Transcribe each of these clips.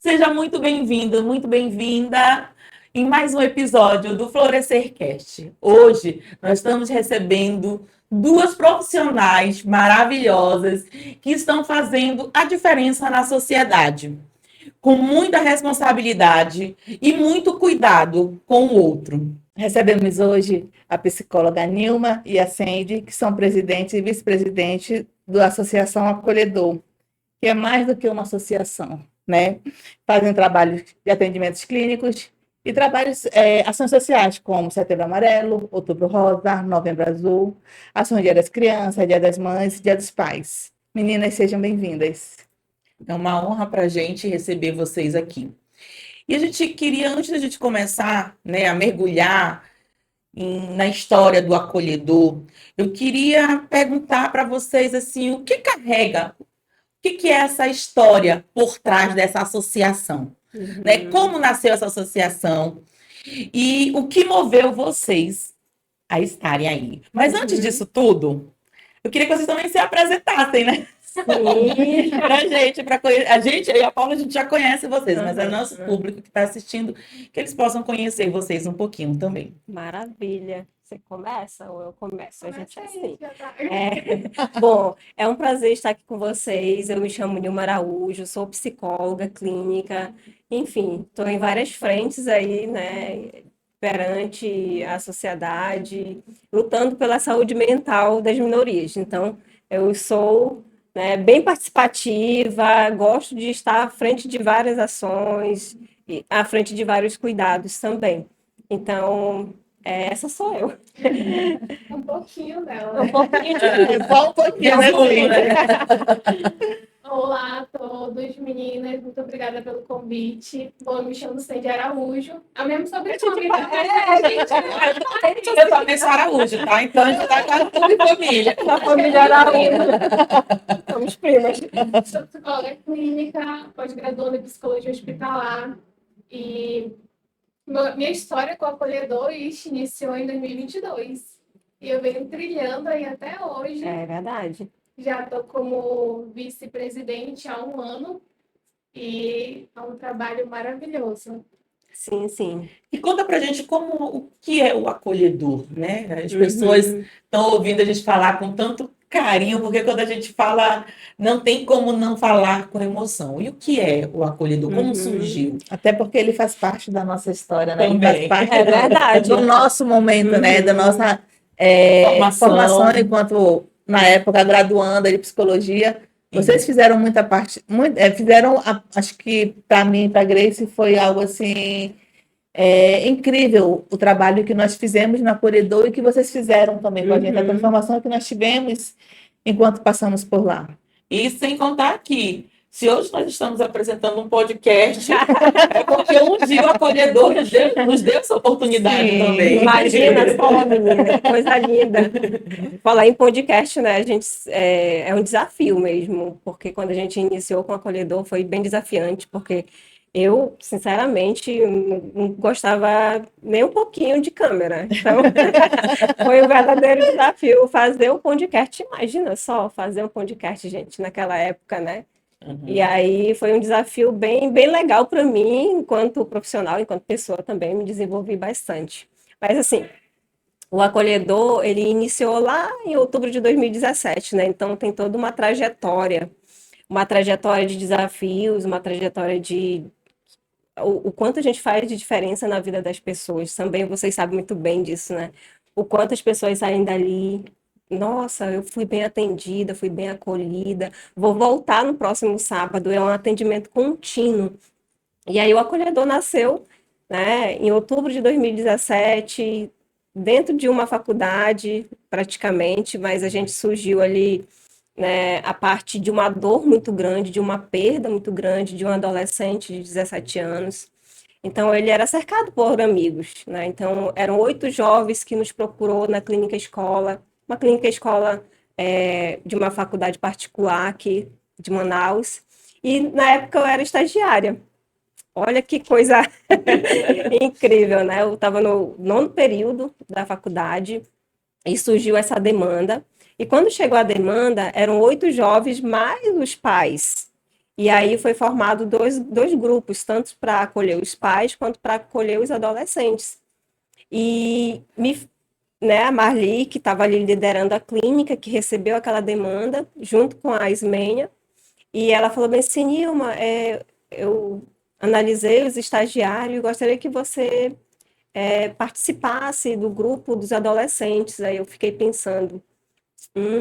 Seja muito bem-vindo, muito bem-vinda em mais um episódio do FlorescerCast. Hoje nós estamos recebendo duas profissionais maravilhosas que estão fazendo a diferença na sociedade, com muita responsabilidade e muito cuidado com o outro. Recebemos hoje a psicóloga Nilma e a Sandy, que são presidente e vice-presidente da Associação Acolhedor, que é mais do que uma associação, né? Fazem trabalhos de atendimentos clínicos e trabalhos, ações sociais, como Setembro Amarelo, Outubro Rosa, Novembro Azul, ações Dia das Crianças, Dia das Mães, Dia dos Pais. Meninas, sejam bem-vindas. É uma honra para a gente receber vocês aqui. E a gente queria, antes da gente começar, né, a mergulhar na história do acolhedor, eu queria perguntar para vocês assim, o que carrega, o que é essa história por trás dessa associação? Né? Como nasceu essa associação e o que moveu vocês a estarem aí? Mas antes disso tudo, eu queria que vocês também se apresentassem, né? Sim. A gente, eu e a Paula, a gente já conhece vocês, mas é nosso público que está assistindo, que eles possam conhecer vocês um pouquinho também. Maravilha. Você começa ou eu começo? A gente assim. Tá. Bom, é um prazer estar aqui com vocês. Eu me chamo Nilma Araújo, sou psicóloga clínica, enfim, estou em várias frentes aí, né, perante a sociedade, lutando pela saúde mental das minorias. Então, eu sou, né, bem participativa, gosto de estar à frente de várias ações e à frente de vários cuidados também. Então, essa sou eu. Um pouquinho dela. Um pouquinho Só um pouquinho, né, Olá a todos, meninas. Muito obrigada pelo convite. Bom, eu me chamo Sandy Araújo. É o mesmo sobrenome, Eu também sou Araújo, tá? Então a gente está quase tudo em família. da família Araújo. Somos primas. Sou psicóloga clínica, pós-graduanda em psicologia hospitalar. E minha história com o acolhedor iniciou em 2022. E eu venho trilhando aí até hoje. É verdade. Já estou como vice-presidente há um ano e é um trabalho maravilhoso. Sim, sim. E conta pra gente o que é o acolhedor, né? As pessoas estão ouvindo a gente falar com tanto carinho, porque quando a gente fala, não tem como não falar com emoção. E o que é o acolhedor? Como surgiu? Até porque ele faz parte da nossa história, né? Ele Também. faz parte É verdade. do nosso momento, né? Da nossa formação enquanto, na época, graduanda de psicologia. Vocês fizeram muita parte, acho que para mim, para a Grace, foi algo assim incrível o trabalho que nós fizemos na Acolhedor e que vocês fizeram também com a gente, a transformação que nós tivemos enquanto passamos por lá. E sem contar que, se hoje nós estamos apresentando um podcast, é porque um dia o acolhedor nos deu essa oportunidade também. Imagina só, menina, que coisa linda. Falar em podcast, né? A gente é um desafio mesmo, porque quando a gente iniciou com o acolhedor foi bem desafiante, porque eu, sinceramente, não gostava nem um pouquinho de câmera. Então, foi um verdadeiro desafio fazer o podcast. Imagina só fazer um podcast, gente, naquela época, né? E aí foi um desafio bem, bem legal para mim, enquanto profissional, enquanto pessoa também, me desenvolvi bastante. Mas assim, o acolhedor, ele iniciou lá em outubro de 2017, né? Então tem toda uma trajetória de desafios, uma trajetória de o quanto a gente faz de diferença na vida das pessoas. Também vocês sabem muito bem disso, né? O quanto as pessoas saem dali. Nossa, eu fui bem atendida, fui bem acolhida. Vou voltar no próximo sábado, é um atendimento contínuo. E aí o acolhedor nasceu, né, em outubro de 2017, dentro de uma faculdade, praticamente, mas a gente surgiu ali, né, a parte de uma dor muito grande, de uma perda muito grande de um adolescente de 17 anos. Então, ele era cercado por amigos, né? Então, eram 8 jovens que nos procurou na clínica escola, uma clínica escola de uma faculdade particular aqui de Manaus. E, na época, eu era estagiária. Olha que coisa incrível, né? Eu estava no 9º período da faculdade e surgiu essa demanda. E quando chegou a demanda, eram 8 jovens mais os pais. E aí foi formado dois grupos, tanto para acolher os pais quanto para acolher os adolescentes. E né, a Marli, que estava ali liderando a clínica, que recebeu aquela demanda, junto com a Ismênia, e ela falou bem assim, Nilma, eu analisei os estagiários e gostaria que você participasse do grupo dos adolescentes. Aí eu fiquei pensando,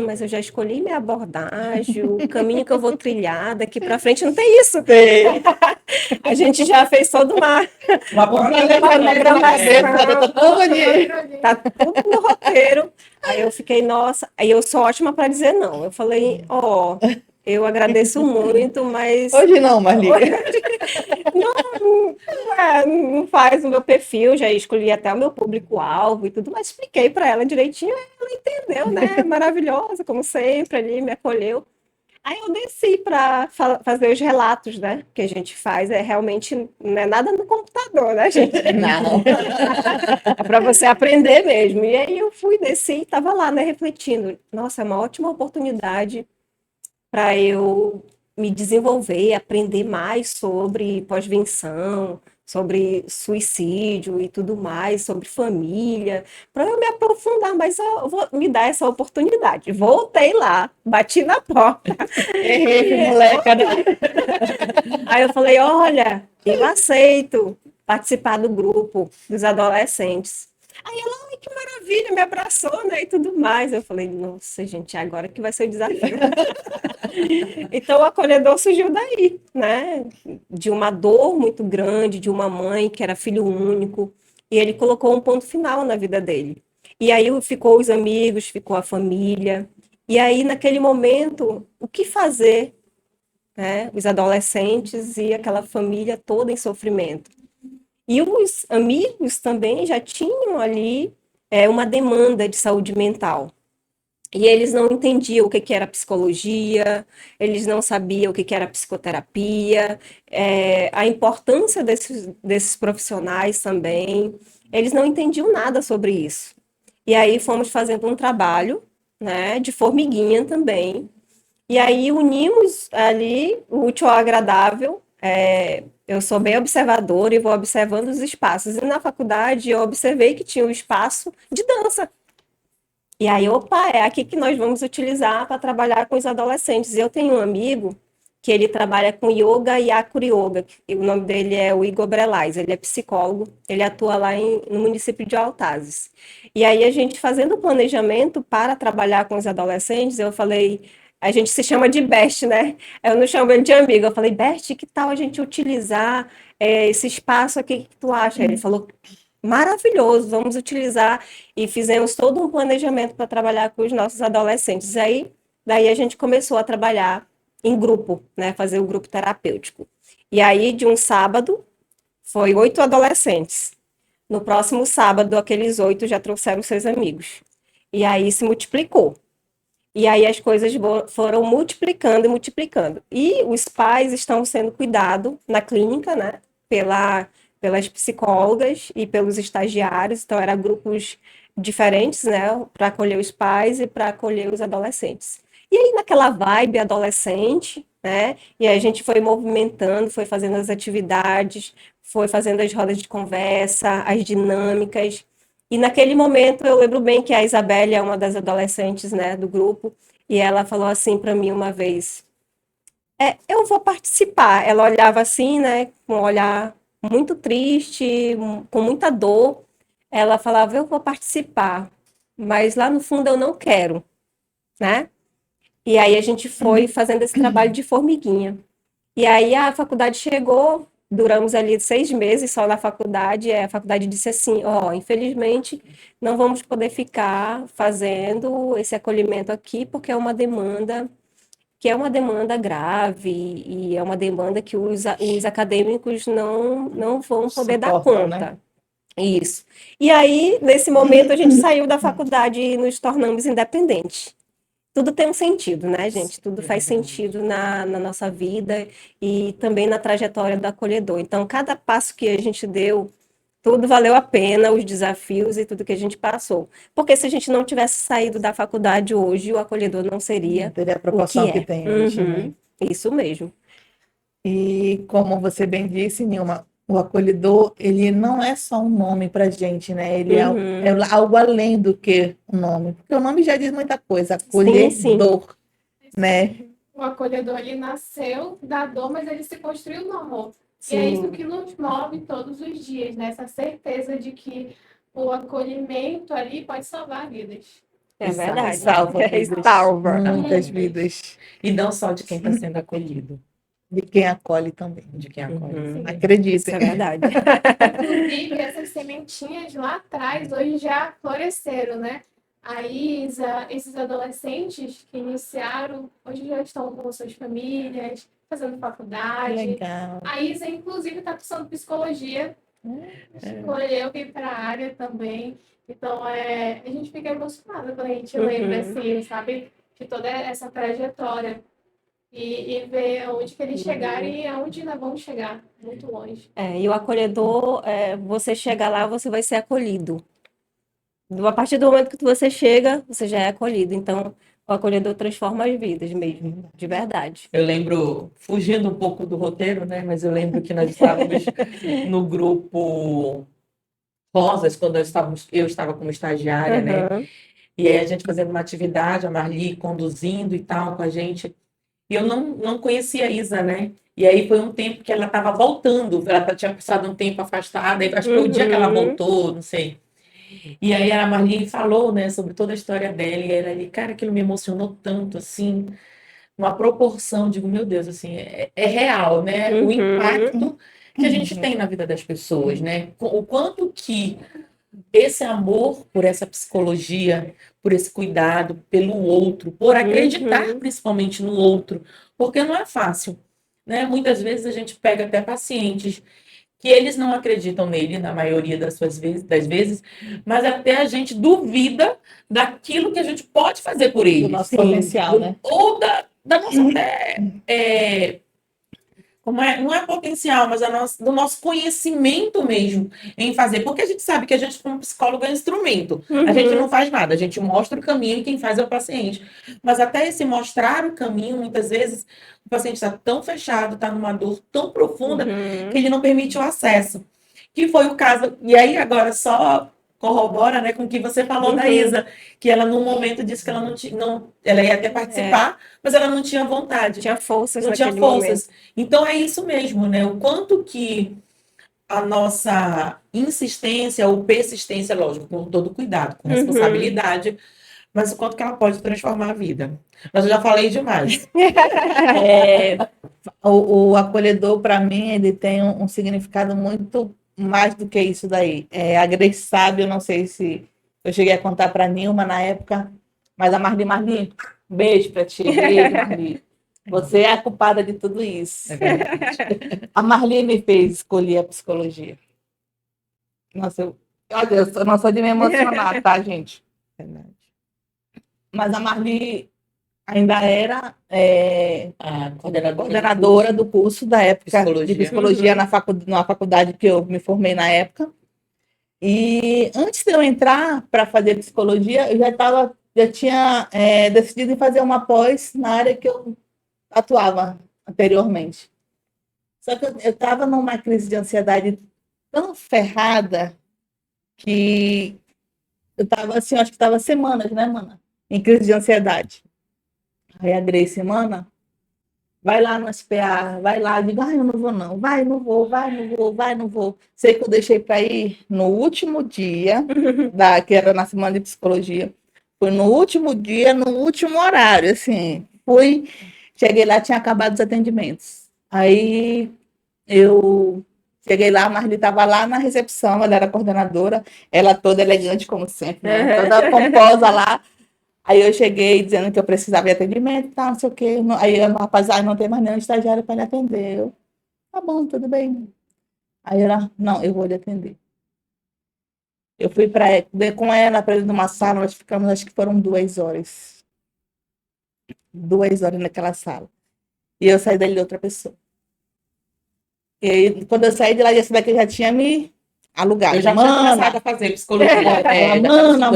mas eu já escolhi minha abordagem, o caminho que eu vou trilhar daqui para frente não tem isso. Sei. A gente já fez toda Uma programação, Tudo ali. tá tudo no roteiro. Aí eu fiquei, nossa, aí eu sou ótima para dizer não. Eu falei, eu agradeço muito, mas Hoje não, Marli. não faz o meu perfil, já escolhi até o meu público-alvo e tudo, mas expliquei para ela direitinho, ela entendeu, né? Maravilhosa, como sempre, ali me acolheu. Aí eu desci para fazer os relatos, né? Que a gente faz, realmente não é nada no computador, né, gente? Não. É para você aprender mesmo. E aí eu desci e estava lá, né, refletindo. Nossa, é uma ótima oportunidade para eu me desenvolver, aprender mais sobre pós-venção, sobre suicídio e tudo mais, sobre família, para eu me aprofundar, mas eu vou me dar essa oportunidade. Voltei lá, bati na porta. Errei, moleca. Aí eu falei, olha, eu aceito participar do grupo dos adolescentes. Aí ela, ai, que maravilha, me abraçou, né, e tudo mais. Eu falei, nossa, gente, agora que vai ser o desafio. Então, o acolhedor surgiu daí, né? De uma dor muito grande, de uma mãe que era filho único, e ele colocou um ponto final na vida dele. E aí ficou os amigos, ficou a família. E aí, naquele momento, o que fazer, né? Os adolescentes e aquela família toda em sofrimento. E os amigos também já tinham ali uma demanda de saúde mental. E eles não entendiam o que que era psicologia, eles não sabiam o que que era psicoterapia, a importância desses profissionais também. Eles não entendiam nada sobre isso. E aí fomos fazendo um trabalho, né, de formiguinha também. E aí unimos ali o útil ao agradável. Eu sou bem observadora e vou observando os espaços. E na faculdade eu observei que tinha um espaço de dança. E aí, opa, é aqui que nós vamos utilizar para trabalhar com os adolescentes. Eu tenho um amigo que ele trabalha com yoga e acro yoga. O nome dele é o Igor Brelais, ele é psicólogo, ele atua lá no município de Altazes. E aí a gente fazendo o planejamento para trabalhar com os adolescentes, eu falei, a gente se chama de Best, né? Eu não chamo ele de amigo, eu falei, Best, que tal a gente utilizar esse espaço aqui, o que tu acha? Ele falou, maravilhoso, vamos utilizar, e fizemos todo um planejamento para trabalhar com os nossos adolescentes. E aí, daí a gente começou a trabalhar em grupo, né, fazer o grupo terapêutico. E aí, de um sábado, foi 8 adolescentes. No próximo sábado, aqueles 8 já trouxeram seus amigos. E aí se multiplicou. E aí as coisas foram multiplicando e multiplicando. E os pais estão sendo cuidados na clínica, né, pelas psicólogas e pelos estagiários. Então, eram grupos diferentes, né, para acolher os pais e para acolher os adolescentes. E aí, naquela vibe adolescente, né, e a gente foi movimentando, foi fazendo as atividades, foi fazendo as rodas de conversa, as dinâmicas. E naquele momento, eu lembro bem que a Isabelle é uma das adolescentes, né, do grupo, e ela falou assim para mim uma vez, eu vou participar. Ela olhava assim, né, com um olhar muito triste, com muita dor. Ela falava, eu vou participar, mas lá no fundo eu não quero, né? E aí a gente foi fazendo esse trabalho de formiguinha. E aí a faculdade chegou, duramos ali 6 meses só na faculdade, e a faculdade disse assim, infelizmente não vamos poder ficar fazendo esse acolhimento aqui, porque é uma demanda que é uma demanda grave e é uma demanda que os acadêmicos não vão poder dar Suportam, né? conta. Isso. E aí, nesse momento, a gente saiu da faculdade e nos tornamos independentes. Tudo tem um sentido, né, gente? Tudo faz sentido na nossa vida e também na trajetória do acolhedor. Então, cada passo que a gente deu, tudo valeu a pena, os desafios e tudo que a gente passou. Porque se a gente não tivesse saído da faculdade hoje, o acolhedor não seria Teria a o que proporção que é. tem hoje, né? Isso mesmo. E como você bem disse, Nilma, o acolhedor, ele não é só um nome para gente, né? Ele é, Uhum. é algo além do que o nome, porque o nome já diz muita coisa, Sim, sim. acolhedor, né? O acolhedor, ele nasceu da dor, mas ele se construiu no amor. E é isso Sim. que nos move todos os dias, né? Essa certeza de que o acolhimento ali pode salvar vidas. É Exato. verdade. Salva vidas, Salva. muitas vidas, E não só de quem está sendo acolhido, de quem acolhe também. de quem acolhe. Uhum. Isso Acreditem. é verdade. Inclusive, essas sementinhas lá atrás, hoje já floresceram, né? A Isa, esses adolescentes que iniciaram, hoje já estão com suas famílias, fazendo faculdade. Legal. A Isa, inclusive, está cursando psicologia, escolheu vir para a área também. Então, a gente fica emocionada quando a gente lembra, assim, sabe, de toda essa trajetória. E ver onde que eles chegaram e aonde ainda vão chegar, muito longe. E o acolhedor, você chega lá, você vai ser acolhido. A partir do momento que você chega, você já é acolhido. Então, o acolhedor transforma as vidas mesmo, de verdade. Eu lembro, fugindo um pouco do roteiro, né? Mas eu lembro que nós estávamos no grupo Rosas, quando eu estava como estagiária, né? Uhum. E aí a gente fazendo uma atividade, a Marli conduzindo e tal com a gente. E eu não conhecia a Isa, né? E aí foi um tempo que ela estava voltando, ela tinha passado um tempo afastada, e acho que foi o dia que ela Uhum. voltou, não sei. E aí a Marli falou, né, sobre toda a história dela, e ela ali, cara, aquilo me emocionou tanto, assim, uma proporção, digo, meu Deus, assim, é real, né? O Uhum. impacto que a gente tem na vida das pessoas, né? O quanto que esse amor por essa psicologia, por esse cuidado pelo outro, por acreditar Uhum. principalmente no outro, porque não é fácil, né? Muitas vezes a gente pega até pacientes que eles não acreditam nele na maioria das vezes, mas até a gente duvida daquilo que a gente pode fazer por Do ele, nosso potencial, né? ou da nossa até, como é, não é potencial, mas do nosso conhecimento mesmo em fazer. Porque a gente sabe que a gente, como psicólogo, é instrumento. A gente não Uhum. faz nada, a gente mostra o caminho e quem faz é o paciente. Mas até esse mostrar o caminho, muitas vezes, o paciente está tão fechado, está numa dor tão profunda, Uhum. que ele não permite o acesso. Que foi o caso. E aí, agora, só corrobora, né, com o que você falou da Uhum. Isa, que ela, num momento, disse que ela não tinha, ela ia até participar, mas ela não tinha vontade. Tinha forças Não tinha naquele momento. forças. Então é isso mesmo, né? O quanto que a nossa insistência ou persistência, lógico, com todo cuidado, com Uhum. responsabilidade, mas o quanto que ela pode transformar a vida. Mas eu já falei demais. O acolhedor, para mim, ele tem um significado muito mais do que isso daí. A Grace sabe, eu não sei se eu cheguei a contar para a Nilma na época, mas a Marli, beijo para ti, beijo, Marli. Você é a culpada de tudo isso. É verdade. A Marli me fez escolher a psicologia. Nossa, olha, eu não sou de me emocionar, tá, gente? Verdade. Mas a Marli ainda era A coordenadora coordenadora do curso da época de Psicologia. psicologia na faculdade que eu me formei na época. E antes de eu entrar para fazer psicologia, eu já tinha decidido em fazer uma pós na área que eu atuava anteriormente. Só que eu estava numa crise de ansiedade tão ferrada que eu estava assim, acho que estava semanas, né, mana? Em crise de ansiedade. Aí a Grace, mana, vai lá no SPA, vai lá, eu digo, eu não vou não, vai, não vou, vai, não vou, vai, não vou. Sei que eu deixei para ir no último dia, que era na semana de psicologia, foi no último dia, no último horário, assim, cheguei lá, tinha acabado os atendimentos. Aí eu cheguei lá, a Marli estava lá na recepção, ela era coordenadora, ela toda elegante, como sempre, né? Toda pomposa lá. Aí eu cheguei dizendo que eu precisava de atendimento, tá, não sei o quê. Aí o rapaz, não tem mais nenhum estagiário para lhe atender. Eu, tá bom, tudo bem. Aí ela, não, eu vou lhe atender. Eu fui com ela para dentro de uma sala, nós ficamos, acho que foram 2 horas. 2 horas naquela sala. E eu saí dali de outra pessoa. E aí, quando eu saí de lá, essa daqui já tinha me alugado. Eu já tinha começado a fazer psicologia. Ela, Já estava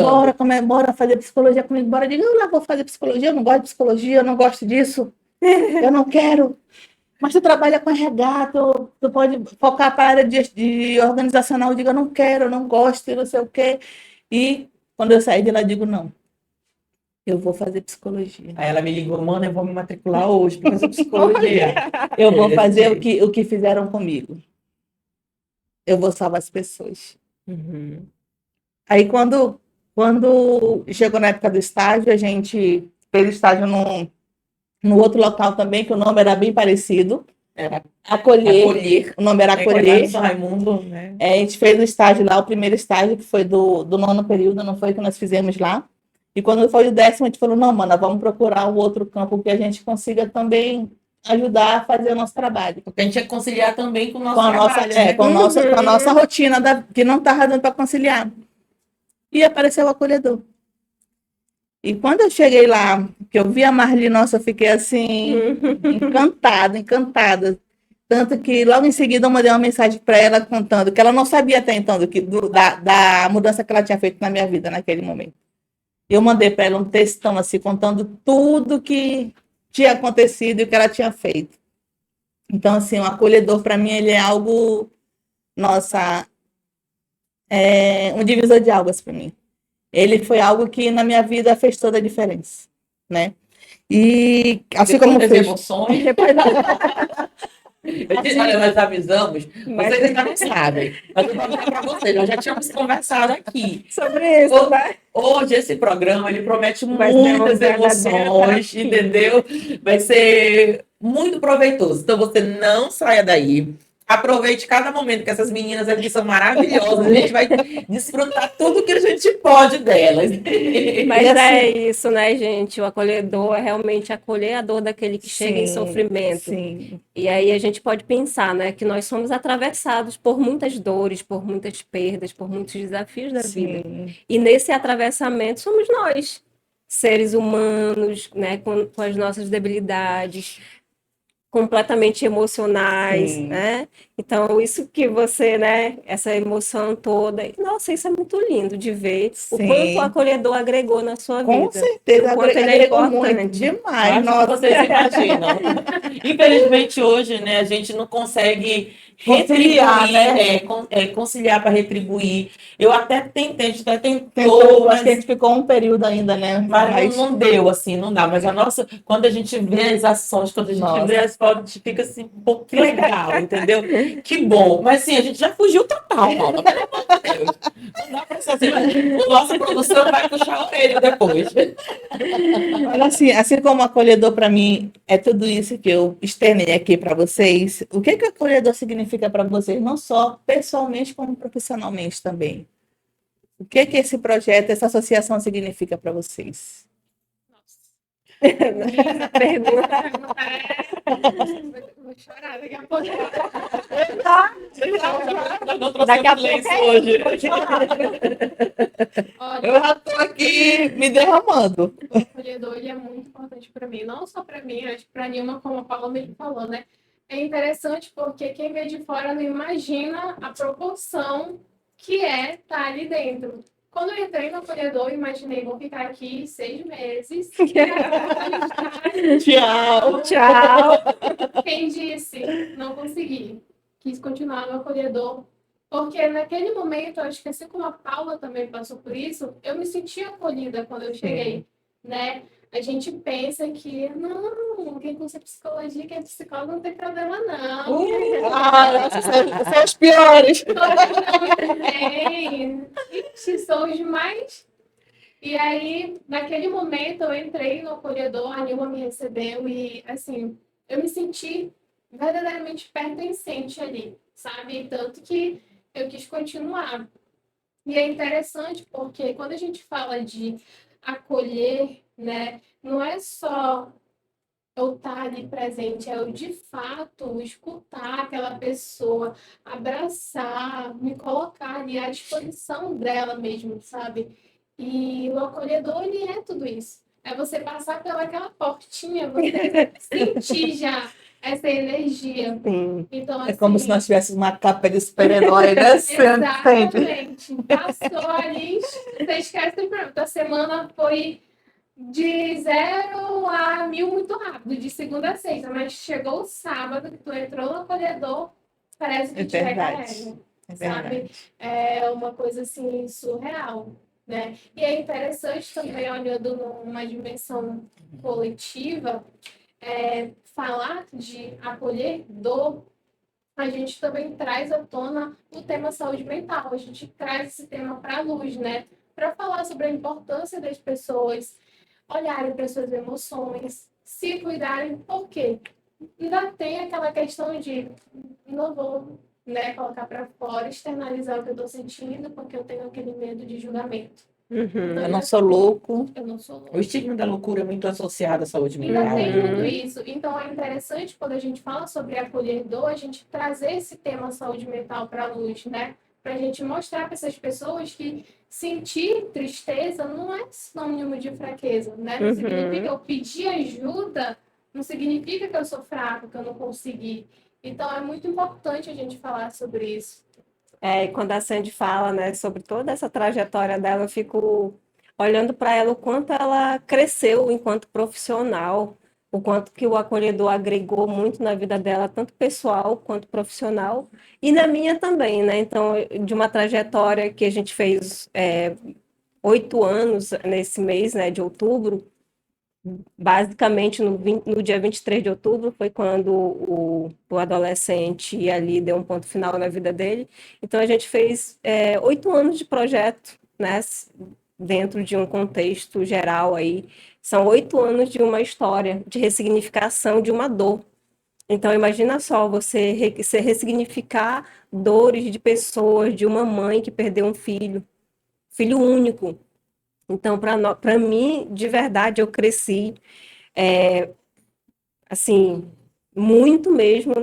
mana, estudando. bora fazer psicologia comigo, bora. Eu digo, eu lá vou fazer psicologia, eu não gosto de psicologia, eu não gosto disso, eu não quero. mas tu trabalha com RH, tu pode focar para a área de organizacional. Eu digo, eu não quero, eu não gosto, e não sei o quê. E quando eu saí de lá, eu digo, não, eu vou fazer psicologia. Aí ela me ligou, mano, eu vou me matricular hoje para fazer psicologia. Eu vou Desse fazer jeito. o que fizeram comigo. Eu vou salvar as pessoas. Uhum. Aí, quando chegou na época do estágio, a gente fez estágio no outro local também, que o nome era bem parecido. Era Acolher. acolher. O nome era É, que é lá Acolher. no São Raimundo, né? É, a gente fez o estágio lá, o primeiro estágio, que foi do nono período, não foi que nós fizemos lá. E quando foi o 10º, a gente falou, não, mana, vamos procurar um outro campo que a gente consiga também ajudar a fazer o nosso trabalho. Porque a gente ia conciliar também com o Com nosso a nossa, trabalho, né? com a nossa rotina, que não estava dando para conciliar. E apareceu o acolhedor. E quando eu cheguei lá, que eu vi a Marli, nossa, eu fiquei assim, encantada, encantada. Tanto que logo em seguida eu mandei uma mensagem para ela contando que ela não sabia até então da mudança que ela tinha feito na minha vida naquele momento. Eu mandei para ela um textão assim, contando tudo que tinha acontecido e o que ela tinha feito. Então, assim, o acolhedor para mim ele é algo, nossa, é um divisor de águas para mim. Ele foi algo que na minha vida fez toda a diferença, né? E assim Depois como das fez. emoções, Depois eu disse, olha, nós avisamos, Mas- vocês ainda não sabem, mas eu vou avisar para vocês, nós já tínhamos conversado aqui. Sobre isso, né? Hoje esse programa ele promete Vai ser muitas uma verdadeira emoções, terapia. entendeu? Vai ser muito proveitoso. Então você não saia daí. Aproveite cada momento que essas meninas aqui são maravilhosas. A gente vai desfrutar tudo que a gente pode delas. Mas E assim- é isso, né, gente? O acolhedor é realmente acolher a dor daquele que chega em Sim, sofrimento. sim, E aí a gente pode pensar, né, que nós somos atravessados por muitas dores, por muitas perdas, por muitos desafios da vida. sim, E nesse atravessamento somos nós, seres humanos, né, com as nossas debilidades, completamente emocionais, sim. né? Então, isso que você, né, essa emoção toda, nossa, isso é muito lindo de ver o quanto o Sim. acolhedor agregou na sua Com vida. certeza, O quanto ele é agregou muito, importante. demais, Mais do que nossa. vocês imaginam. Infelizmente, hoje, né, a gente não consegue Conciliar, retribuir, né? conciliar para retribuir. Eu até tentei, a gente até tentou, Tentou, acho que a mas gente ficou um período ainda, né? Mas não deu, assim, não dá. Mas a nossa, quando a gente vê as ações, quando a gente Nossa. vê as fotos, a gente fica assim, pô, que legal, entendeu? Que bom. Mas assim, a gente já fugiu total, Paula, pelo amor de Deus. Não dá pra ser assim. A nossa produção vai puxar a orelha depois. Olha, assim como acolhedor para mim é tudo isso que eu externei aqui para vocês, o que que acolhedor significa para vocês, não só pessoalmente, como profissionalmente também? O que que esse projeto, essa associação significa para vocês? Essa pergunta. Vou chorar daqui a pouco. Nós não Daqui a trouxemos pouco lenço hoje. Olha, Eu já estou aqui me derramando. o acolhedor ele é muito importante para mim, não só para mim, acho que para Nilma, como a Paula mesmo falou, né? É interessante porque quem vê de fora não imagina a proporção que é estar ali dentro. Quando eu entrei no acolhedor, eu imaginei, vou ficar aqui 6 meses. Tchau. Tchau. Quem disse? Não consegui. Quis continuar no acolhedor. Porque naquele momento, eu acho que assim como a Paula também passou por isso, eu me senti acolhida quando eu cheguei, né? A gente pensa que, não, quem cursa psicologia, quem é psicólogo, não tem problema, não. Ah, são os piores. Tem. Ixi, são os demais. E aí, naquele momento, eu entrei no acolhedor, a Nilma me recebeu e, assim, eu me senti verdadeiramente pertencente ali, sabe? Tanto que eu quis continuar. E é interessante porque quando a gente fala de acolher, né, não é só eu estar ali presente, é eu de fato escutar aquela pessoa, abraçar, me colocar ali à disposição dela mesmo, sabe? E o acolhedor, ele é tudo isso. É você passar pelaquela portinha, você sentir já essa energia. Sim. Então, É como se assim, nós tivéssemos uma capa de super-herói, né? Sempre. exatamente. Passou ali, você esquece, pronto, a semana foi de 0 a 1000 muito rápido, de segunda a sexta, mas chegou o sábado, que tu entrou no acolhedor, parece que É te recarrega, verdade. É sabe? verdade. É uma coisa assim surreal, né? E é interessante também, olhando numa dimensão coletiva, falar de acolher dor, a gente também traz à tona o tema saúde mental, a gente traz esse tema para a luz, né? Para falar sobre a importância das pessoas olharem para suas emoções, se cuidarem, porque ainda tem aquela questão de não vou, né, colocar para fora, externalizar o que eu estou sentindo, porque eu tenho aquele medo de julgamento. Uhum. Eu não sou louco. Eu não sou O louca. estigma da loucura é muito associado à saúde Ainda mental. tem né? muito isso. Então é interessante quando a gente fala sobre acolher dor, a gente trazer esse tema saúde mental para a luz, né? Para a gente mostrar para essas pessoas que sentir tristeza não é sinônimo de fraqueza, né? Não significa eu pedir ajuda, não significa que eu sou fraco, que eu não consegui. Então é muito importante a gente falar sobre isso. E quando a Sandy fala, né, sobre toda essa trajetória dela, eu fico olhando para ela o quanto ela cresceu enquanto profissional, o quanto que o acolhedor agregou muito na vida dela, tanto pessoal quanto profissional, e na minha também, né? Então, de uma trajetória que a gente fez 8 anos nesse mês, né, de outubro. Basicamente, no dia 23 de outubro foi quando o adolescente ali deu um ponto final na vida dele. Então, a gente fez 8 anos de projeto, né, dentro de um contexto geral aí. São 8 anos de uma história, de ressignificação de uma dor. Então, imagina só, você ressignificar dores de pessoas, de uma mãe que perdeu um filho único. Então, para mim, de verdade, eu cresci assim, muito mesmo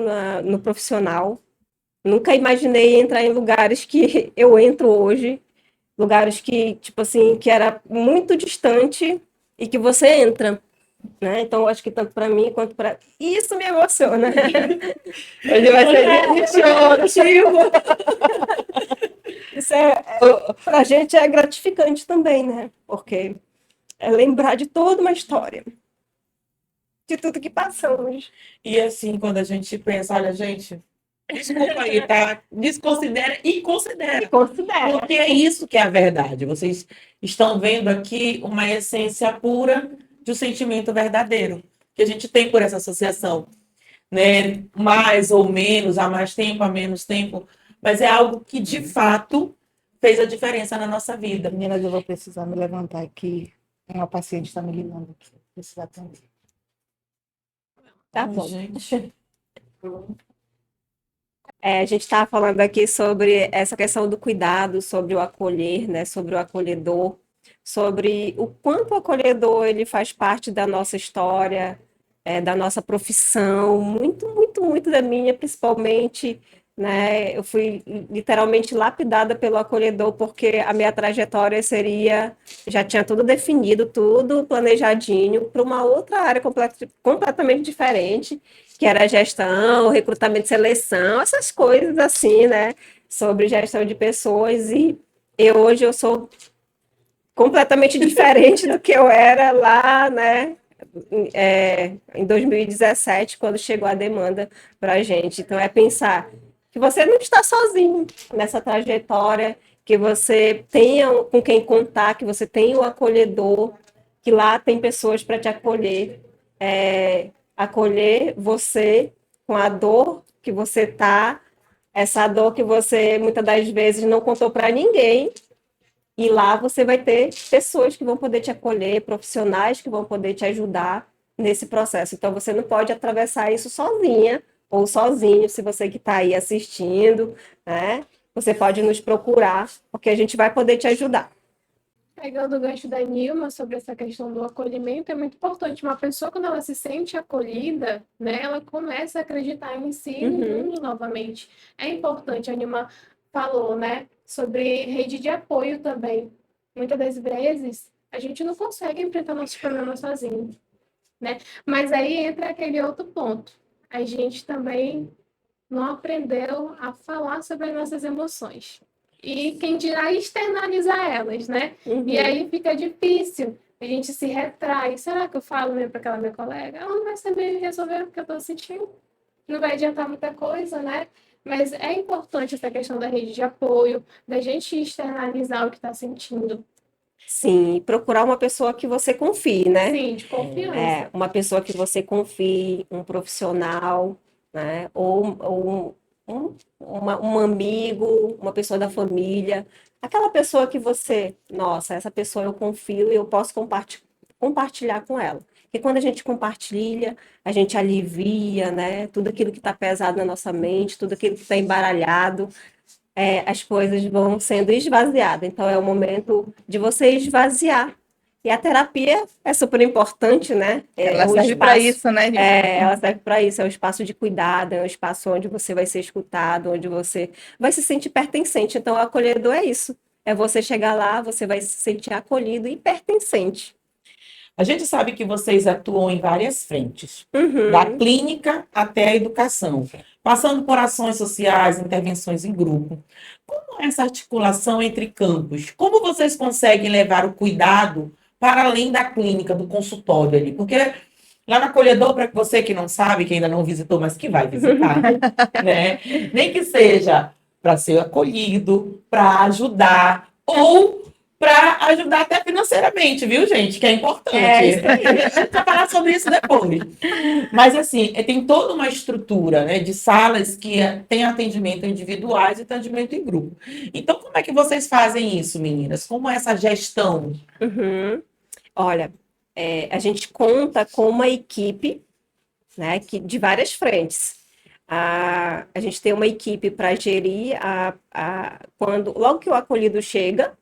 no profissional. Nunca imaginei entrar em lugares que eu entro hoje, lugares que, tipo assim, que era muito distante e que você entra, né? Então, eu acho que tanto para mim quanto para... Isso me emociona. Hoje vai ser dia de choro. Isso para a gente é gratificante também, né? Porque é lembrar de toda uma história, de tudo que passamos. E assim, quando a gente pensa, olha, gente, desculpa aí, tá? Desconsidera e considera. Considera. Porque é isso que é a verdade. Vocês estão vendo aqui uma essência pura de um sentimento verdadeiro que a gente tem por essa associação, né? Mais ou menos, há mais tempo, há menos tempo, mas é algo que de fato fez a diferença na nossa vida. Meninas, eu vou precisar me levantar aqui. Uma paciente está me ligando aqui. Precisa atender. Tá Ai, bom. gente. A gente estava falando aqui sobre essa questão do cuidado, sobre o acolher, né, sobre o acolhedor, sobre o quanto o acolhedor ele faz parte da nossa história, da nossa profissão, muito, muito, muito da minha, principalmente, né, eu fui literalmente lapidada pelo acolhedor, porque a minha trajetória já tinha tudo definido, tudo planejadinho, para uma outra área completamente diferente, que era gestão, recrutamento e seleção, essas coisas assim, né? Sobre gestão de pessoas. E hoje eu sou completamente diferente do que eu era lá, né? Em 2017, quando chegou a demanda para a gente. Então, é pensar que você não está sozinho nessa trajetória, que você tenha com quem contar, que você tenha o acolhedor, que lá tem pessoas para te acolher. Acolher você com a dor que você tá, essa dor que você muitas das vezes não contou para ninguém, e lá você vai ter pessoas que vão poder te acolher, profissionais que vão poder te ajudar nesse processo. Então você não pode atravessar isso sozinha ou sozinho, se você que está aí assistindo, né? Você pode nos procurar, porque a gente vai poder te ajudar. Pegando o gancho da Nilma sobre essa questão do acolhimento, é muito importante. Uma pessoa, quando ela se sente acolhida, né, ela começa a acreditar em si e no mundo novamente. É importante, a Nilma falou, né, sobre rede de apoio também. Muitas das vezes, a gente não consegue enfrentar nossos problemas sozinho, né? Mas aí entra aquele outro ponto. A gente também não aprendeu a falar sobre as nossas emoções. E quem dirá externalizar elas, né? E aí fica difícil, a gente se retrai. Será que eu falo mesmo para aquela minha colega? Ela não vai saber resolver o que eu estou sentindo. Não vai adiantar muita coisa, né? Mas é importante essa questão da rede de apoio, da gente externalizar o que está sentindo. Sim, e procurar uma pessoa que você confie, né? Sim, de confiança. Uma pessoa que você confie, um profissional, né? Ou um amigo, uma pessoa da família. Aquela pessoa que você, nossa, essa pessoa eu confio e eu posso compartilhar com ela. Porque quando a gente compartilha, a gente alivia, né? Tudo aquilo que está pesado na nossa mente, tudo aquilo que está embaralhado, as coisas vão sendo esvaziadas. Então, é o momento de você esvaziar. E a terapia é super importante, né? É Ela o serve para espaço, isso, né, Nilma? ela serve para isso, é um espaço de cuidado, é um espaço onde você vai ser escutado, onde você vai se sentir pertencente. Então, o acolhedor é isso. É você chegar lá, você vai se sentir acolhido e pertencente. A gente sabe que vocês atuam em várias frentes, da Uhum. clínica até a educação, passando por ações sociais, intervenções em grupo. Como é essa articulação entre campos? Como vocês conseguem levar o cuidado para além da clínica, do consultório ali? Porque lá no acolhedor, para você que não sabe, que ainda não visitou, mas que vai visitar, né? Nem que seja para ser acolhido, para ajudar, ou para ajudar até financeiramente, viu, gente? Que é importante. Isso aí. A gente vai falar sobre isso depois. Mas, assim, tem toda uma estrutura, né, de salas que tem atendimento individuais e atendimento em grupo. Então, como é que vocês fazem isso, meninas? Como é essa gestão? Uhum. Olha, a gente conta com uma equipe, né, de várias frentes. A gente tem uma equipe para gerir logo que o acolhido chega,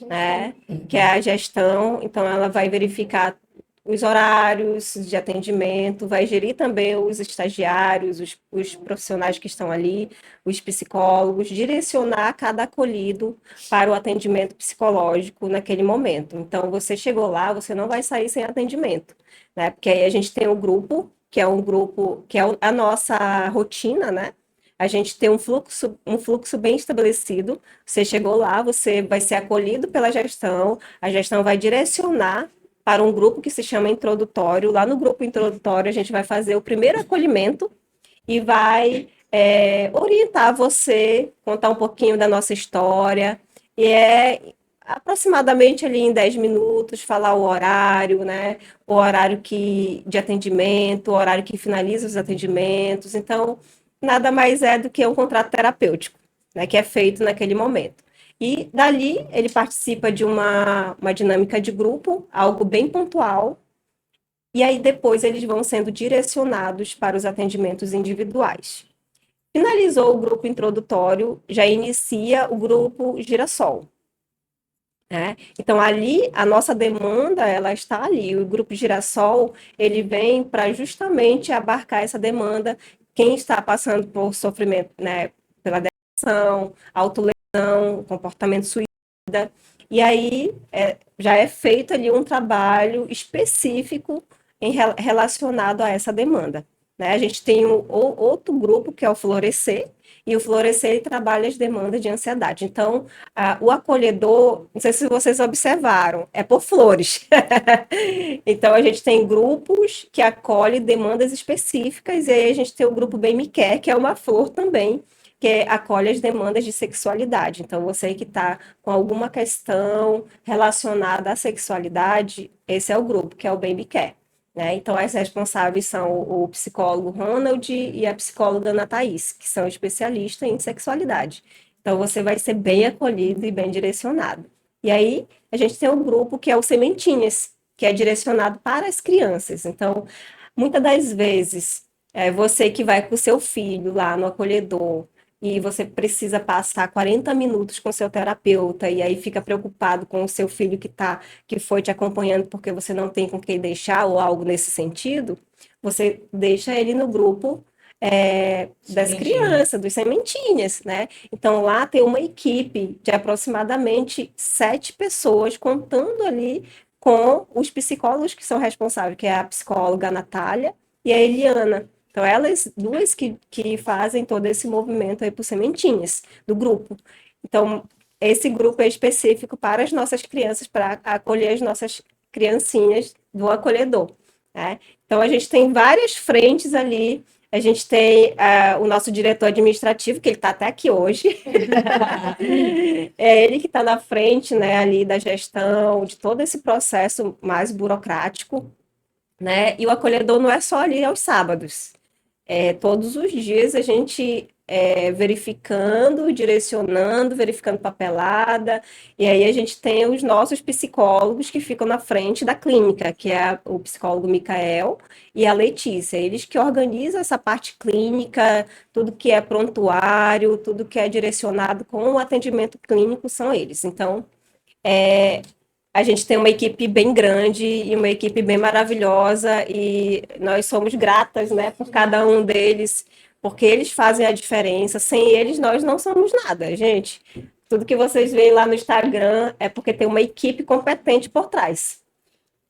né, que é a gestão, então ela vai verificar os horários de atendimento, vai gerir também os estagiários, os profissionais que estão ali, os psicólogos, direcionar cada acolhido para o atendimento psicológico naquele momento. Então, você chegou lá, você não vai sair sem atendimento, né? Porque aí a gente tem o grupo, que é um grupo, que é a nossa rotina, né? A gente tem um fluxo bem estabelecido. Você chegou lá, você vai ser acolhido pela gestão, a gestão vai direcionar para um grupo que se chama introdutório. Lá no grupo introdutório, a gente vai fazer o primeiro acolhimento e vai orientar você, contar um pouquinho da nossa história. E é aproximadamente ali em 10 minutos, falar o horário, né? O horário de atendimento, o horário que finaliza os atendimentos. Então, nada mais é do que um contrato terapêutico, né? Que é feito naquele momento. E dali ele participa de uma dinâmica de grupo, algo bem pontual, e aí depois eles vão sendo direcionados para os atendimentos individuais. Finalizou o grupo introdutório, já inicia o grupo Girassol, né? Então ali a nossa demanda ela está ali. O grupo Girassol ele vem para justamente abarcar essa demanda. Quem está passando por sofrimento, né, pela depressão, autolesão, comportamento suicida, e aí já é feito ali um trabalho específico relacionado a essa demanda, né? A gente tem outro grupo que é o Florescer, e o Florescer ele trabalha as demandas de ansiedade. Então, o acolhedor, não sei se vocês observaram, é por flores. Então, a gente tem grupos que acolhem demandas específicas, e aí a gente tem o grupo Bem Me Quer, que é uma flor também, que acolhe as demandas de sexualidade. Então, você que está com alguma questão relacionada à sexualidade, esse é o grupo, que é o Bem Me Quer. Né? Então, as responsáveis são o psicólogo Ronald e a psicóloga Ana Thaís, que são especialistas em sexualidade. Então, você vai ser bem acolhido e bem direcionado. E aí, a gente tem um grupo que é o Sementinhas, que é direcionado para as crianças. Então, muitas das vezes, você que vai com o seu filho lá no acolhedor, e você precisa passar 40 minutos com seu terapeuta, e aí fica preocupado com o seu filho que foi te acompanhando porque você não tem com quem deixar, ou algo nesse sentido, você deixa ele no grupo das Sementinhas. crianças, dos sementinhas, né? Então lá tem uma equipe de aproximadamente 7 pessoas contando ali com os psicólogos que são responsáveis, que é a psicóloga Natália e a Eliana. Então, elas duas que fazem todo esse movimento aí por sementinhas do grupo. Então, esse grupo é específico para as nossas crianças, para acolher as nossas criancinhas do acolhedor, né? Então, a gente tem várias frentes ali. A gente tem o nosso diretor administrativo, que ele está até aqui hoje. É ele que está na frente, né, ali da gestão, de todo esse processo mais burocrático, né? E o acolhedor não é só ali aos sábados. Todos os dias a gente verificando, direcionando, verificando papelada, e aí a gente tem os nossos psicólogos que ficam na frente da clínica, que é o psicólogo Micael e a Letícia, eles que organizam essa parte clínica, tudo que é prontuário, tudo que é direcionado com o atendimento clínico são eles. Então, é, a gente tem uma equipe bem grande e uma equipe bem maravilhosa e nós somos gratas, né, por cada um deles, porque eles fazem a diferença. Sem eles, nós não somos nada, gente. Tudo que vocês veem lá no Instagram é porque tem uma equipe competente por trás.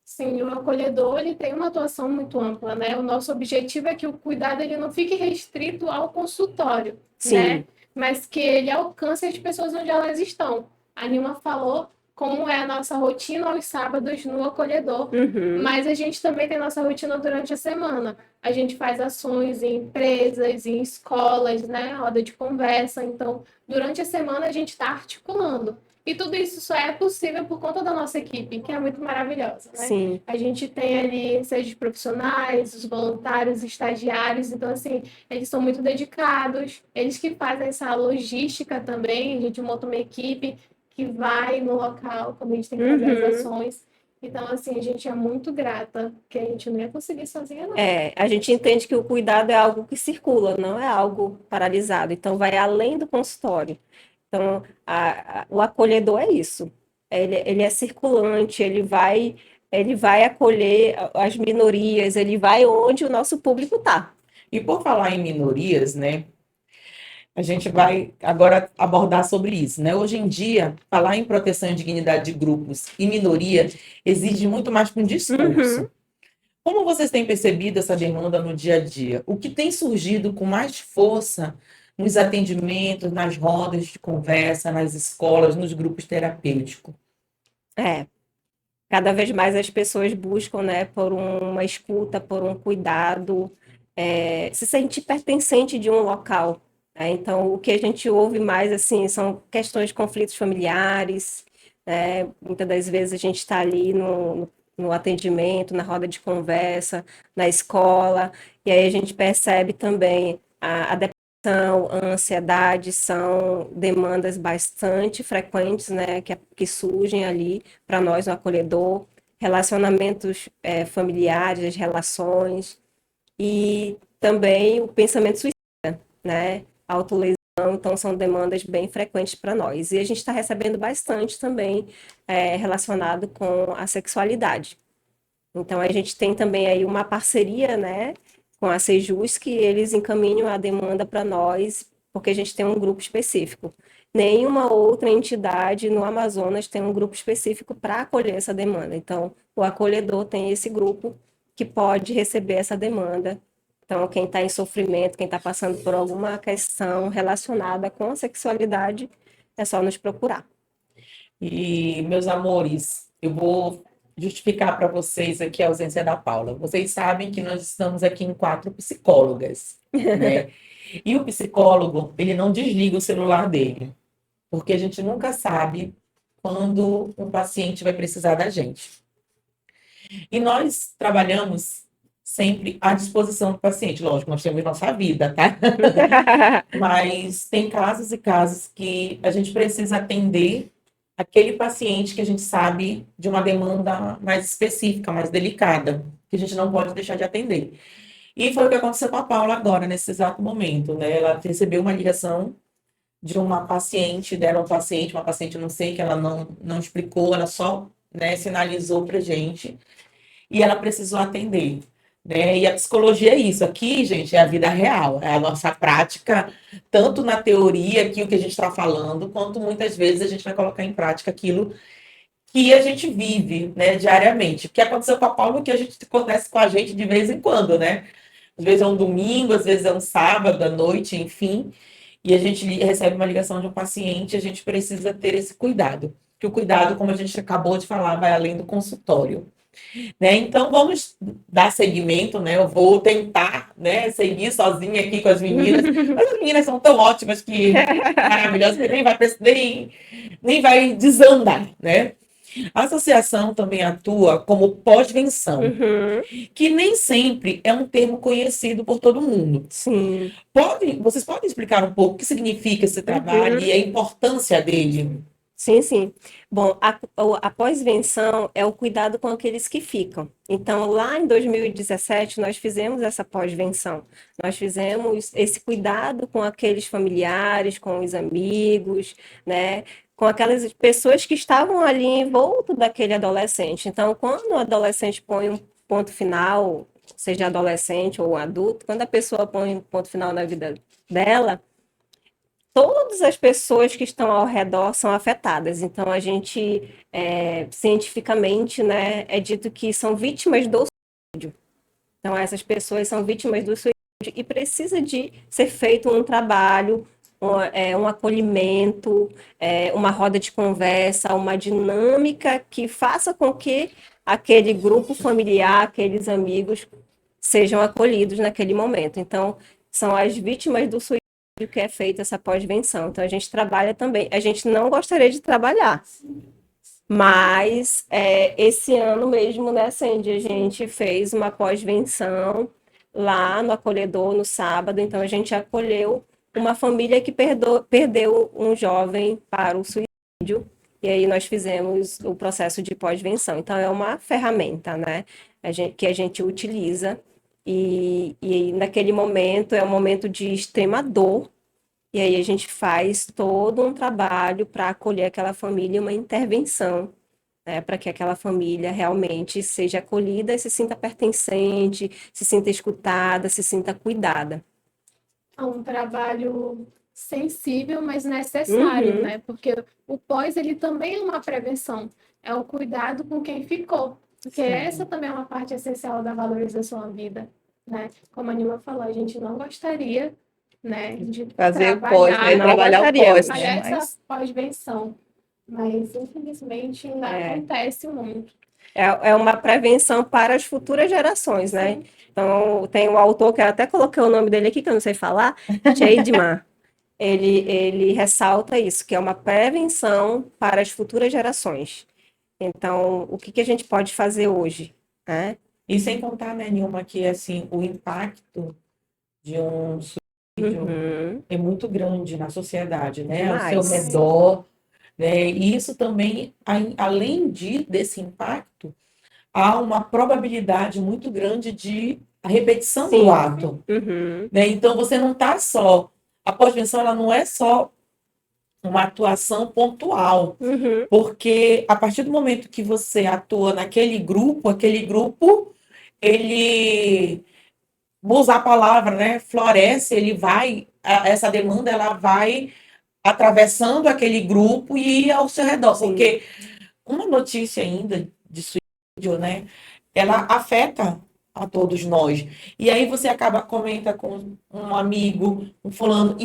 Sim, o acolhedor ele tem uma atuação muito ampla, né? O nosso objetivo é que o cuidado ele não fique restrito ao consultório, Sim. né? Mas que ele alcance as pessoas onde elas estão. A Nilma falou como é a nossa rotina aos sábados no acolhedor, mas a gente também tem nossa rotina durante a semana. A gente faz ações em empresas, em escolas, né? Roda de conversa. Então, durante a semana a gente está articulando. E tudo isso só é possível por conta da nossa equipe, que é muito maravilhosa, né? Sim. A gente tem ali, seja os profissionais, os voluntários, os estagiários, então, assim, eles são muito dedicados, eles que fazem essa logística também, a gente monta uma equipe que vai no local, quando a gente tem que fazer as ações. Então, assim, a gente é muito grata, que a gente não ia conseguir sozinha, não. A gente entende que o cuidado é algo que circula, não é algo paralisado. Então, vai além do consultório. Então, o acolhedor é isso. Ele é circulante, ele vai acolher as minorias, ele vai onde o nosso público está. E por falar em minorias, né? A gente vai agora abordar sobre isso, né? Hoje em dia, falar em proteção e dignidade de grupos e minoria exige muito mais que um discurso. Como vocês têm percebido essa demanda no dia a dia? O que tem surgido com mais força nos atendimentos, nas rodas de conversa, nas escolas, nos grupos terapêuticos? Cada vez mais as pessoas buscam, né, por uma escuta, por um cuidado, se sentir pertencente de um local, né? Então, o que a gente ouve mais, assim, são questões de conflitos familiares, né? Muitas das vezes a gente está ali no atendimento, na roda de conversa, na escola, e aí a gente percebe também a depressão, a ansiedade, são demandas bastante frequentes, né, que surgem ali para nós no acolhedor, relacionamentos familiares, as relações, e também o pensamento suicida, né, autolesão, então são demandas bem frequentes para nós. E a gente está recebendo bastante também relacionado com a sexualidade. Então, a gente tem também aí uma parceria, né, com a Sejus, que eles encaminham a demanda para nós, porque a gente tem um grupo específico. Nenhuma outra entidade no Amazonas tem um grupo específico para acolher essa demanda. Então, o acolhedor tem esse grupo que pode receber essa demanda. Então, quem está em sofrimento, quem está passando por alguma questão relacionada com a sexualidade, é só nos procurar. E, meus amores, eu vou justificar para vocês aqui a ausência da Paula. Vocês sabem que nós estamos aqui em 4 psicólogas, né? E o psicólogo, ele não desliga o celular dele, porque a gente nunca sabe quando um paciente vai precisar da gente. E nós trabalhamos sempre à disposição do paciente. Lógico, nós temos nossa vida, tá? Mas tem casos e casos que a gente precisa atender aquele paciente que a gente sabe de uma demanda mais específica, mais delicada, que a gente não pode deixar de atender. E foi o que aconteceu com a Paula agora, nesse exato momento, né? Ela recebeu uma ligação de uma paciente, deram uma paciente não sei, que ela não explicou, ela só, né, sinalizou pra gente, e ela precisou atender, né? E a psicologia é isso, aqui, gente, é a vida real, é a nossa prática, tanto na teoria, aqui o que a gente está falando, quanto muitas vezes a gente vai colocar em prática aquilo que a gente vive, né, diariamente. O que aconteceu com a Paula, o que acontece com a gente de vez em quando, né? Às vezes é um domingo, às vezes é um sábado à noite, enfim, e a gente recebe uma ligação de um paciente, a gente precisa ter esse cuidado. que o cuidado, como a gente acabou de falar, vai além do consultório. Né? Então, vamos dar seguimento, né? Eu vou tentar, né, seguir sozinha aqui com as meninas, mas as meninas são tão ótimas que maravilhosas que nem vai desandar, né? A associação também atua como pós-venção, Uhum, que nem sempre é um termo conhecido por todo mundo. sim. Vocês podem explicar um pouco o que significa esse trabalho e Uhum. a importância dele? Sim, sim. Bom, a pós-venção é o cuidado com aqueles que ficam. Então, lá em 2017, nós fizemos essa pós-venção. Nós fizemos esse cuidado com aqueles familiares, com os amigos, né? Com aquelas pessoas que estavam ali em volta daquele adolescente. Então, quando o adolescente põe um ponto final, seja adolescente ou adulto, quando a pessoa põe um ponto final na vida dela, todas as pessoas que estão ao redor são afetadas. Então, a gente, cientificamente, né, é dito que são vítimas do suicídio. Então, essas pessoas são vítimas do suicídio e precisa de ser feito um trabalho, um acolhimento, uma roda de conversa, uma dinâmica que faça com que aquele grupo familiar, aqueles amigos, sejam acolhidos naquele momento. Então, são as vítimas do suicídio que é feita essa pós-venção. Então, a gente trabalha também. A gente não gostaria de trabalhar, mas esse ano mesmo, né, Sandy, a gente fez uma pós-venção lá no acolhedor no sábado. Então, a gente acolheu uma família que perdeu um jovem para o suicídio. E aí nós fizemos o processo de pós-venção. Então, é uma ferramenta, né, que a gente utiliza. E naquele momento é um momento de extrema dor, e aí a gente faz todo um trabalho para acolher aquela família, uma intervenção, né, para que aquela família realmente seja acolhida e se sinta pertencente, se sinta escutada, se sinta cuidada. É um trabalho sensível, mas necessário, Uhum, né? Porque o pós, ele também é uma prevenção, é o cuidado com quem ficou, porque essa também é uma parte essencial da valorização à vida, né? Como a Nilma falou, a gente não gostaria, né, de Fazer o pós, né? trabalhar, não Trabalhar o pós, gostaríamos. né? trabalhar essa Mas pós-venção, mas infelizmente ainda É, acontece muito. é uma prevenção para as futuras gerações, né? Sim. Então, tem um autor que eu até coloquei o nome dele aqui, que eu não sei falar, Cheidman. Ele ressalta isso, que é uma prevenção para as futuras gerações. Então, o que que a gente pode fazer hoje, né? E sem contar, né, Nilma, que assim, o impacto de um suicídio Uhum, é muito grande na sociedade, né? Ao seu demais. redor, né? E isso também, além desse impacto, há uma probabilidade muito grande de a repetição do Sim. ato, Uhum, né? Então você não está só, a pós-venção ela não é só uma atuação pontual, uhum, porque a partir do momento que você atua naquele grupo, aquele grupo ele, vou usar a palavra, né, floresce, essa demanda ela vai atravessando aquele grupo e ao seu redor, sim. porque uma notícia ainda de suicídio, né, ela afeta a todos nós. E aí você comenta com um amigo, um fulano,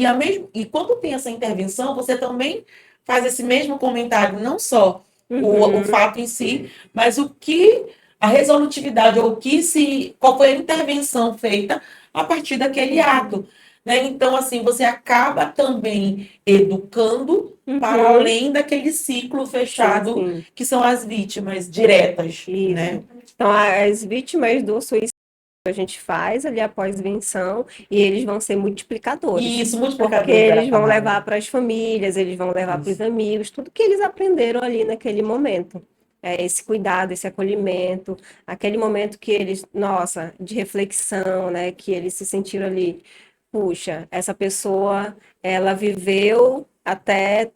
e quando tem essa intervenção, você também faz esse mesmo comentário, não só o Uhum, fato em si, mas a resolutividade, ou qual foi a intervenção feita a partir daquele ato. Né? Então, assim, você acaba também educando para uhum, além daquele ciclo sim, fechado sim. que são as vítimas diretas, né? Isso. Então, as vítimas do suicídio a gente faz ali após venção e eles vão ser E multiplicadores, isso, porque multiplicadores era a eles vão palavra. levar para as famílias, eles vão levar para os Isso. amigos, tudo que eles aprenderam ali naquele momento. Esse cuidado, esse acolhimento, aquele momento que eles, nossa, de reflexão, né, que eles se sentiram ali, puxa, essa pessoa, ela viveu até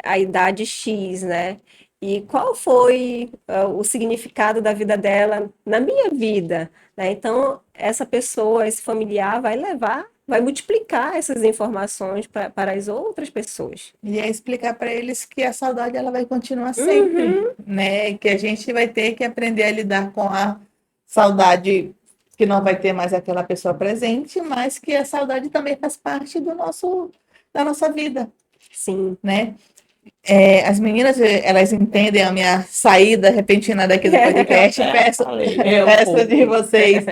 a idade X, né? E qual foi o significado da vida dela na minha vida, né? Então, essa pessoa, esse familiar vai levar, vai multiplicar essas informações para as outras pessoas. e é explicar para eles que a saudade ela vai continuar sempre, Uhum, né? Que a gente vai ter que aprender a lidar com a saudade que não vai ter mais aquela pessoa presente, mas que a saudade também faz parte da nossa vida, sim. né? As meninas, elas entendem a minha saída repentina daqui do podcast. Peço, peço de vocês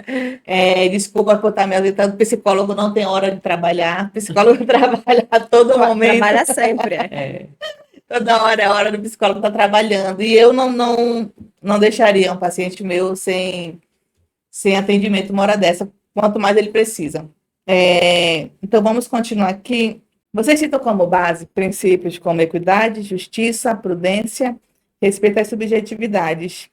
desculpa por estar me ausentando. Psicólogo não tem hora de trabalhar. Psicólogo trabalha a todo momento. Trabalha sempre, Toda hora é hora do psicólogo estar trabalhando. E eu não deixaria um paciente meu sem atendimento uma hora dessa, quanto mais ele precisa. Então, vamos continuar aqui. Vocês citam como base princípios como equidade, justiça, prudência, respeito às subjetividades.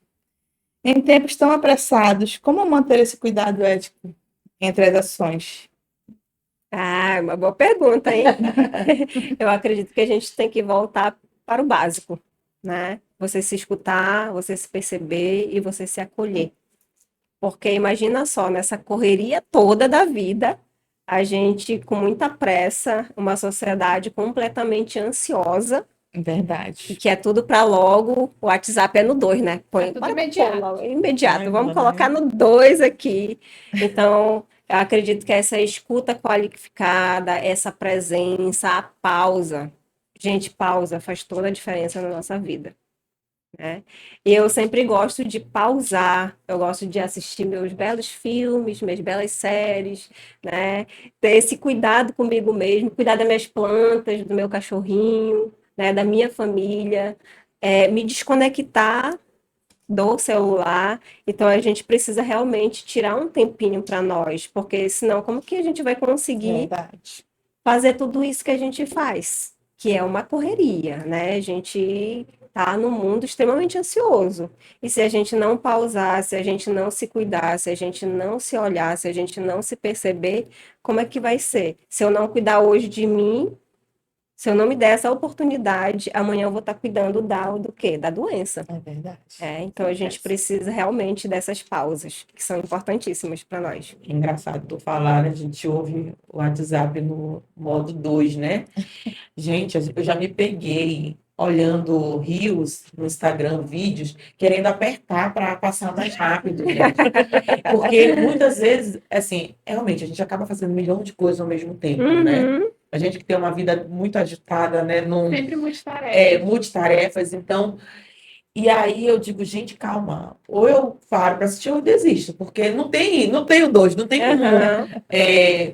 Em tempos tão apressados, como manter esse cuidado ético entre as ações? Uma boa pergunta, hein? Eu acredito que a gente tem que voltar para o básico, né? Você se escutar, você se perceber e você se acolher. Porque imagina só, nessa correria toda da vida, a gente com muita pressa, uma sociedade completamente ansiosa, Verdade. que é tudo para logo, o WhatsApp é no 2, né? Põe tudo para imediato. logo, imediato. Ai, Vamos mano, colocar no 2 aqui. Então, eu acredito que essa escuta qualificada, essa presença, a pausa. Gente, pausa faz toda a diferença na nossa vida, né? E eu sempre gosto de pausar, eu gosto de assistir meus belos filmes, minhas belas séries, né? Ter esse cuidado comigo mesmo, cuidar das minhas plantas, do meu cachorrinho, né? Da minha família, me desconectar do celular. Então a gente precisa realmente tirar um tempinho para nós, porque senão como que a gente vai conseguir Verdade. fazer tudo isso que a gente faz, que é uma correria, né? A gente tá num mundo extremamente ansioso. E se a gente não pausar, se a gente não se cuidar, se a gente não se olhar, se a gente não se perceber, como é que vai ser? Se eu não cuidar hoje de mim, se eu não me der essa oportunidade, amanhã eu vou estar cuidando do quê? Da doença. É verdade. Então a gente precisa realmente dessas pausas, que são importantíssimas para nós. Engraçado tu falar, a gente ouve o WhatsApp no modo 2, né? Gente, eu já me peguei olhando reels no Instagram, vídeos, querendo apertar para passar mais rápido, gente. Porque muitas vezes, assim, realmente, a gente acaba fazendo um milhão de coisas ao mesmo tempo, né? Uhum. A gente que tem uma vida muito agitada, né? Sempre multitarefa. Multitarefas, então. E aí eu digo, gente, calma. Ou eu paro para assistir ou eu desisto, porque não tem o dois, não tem como Aham.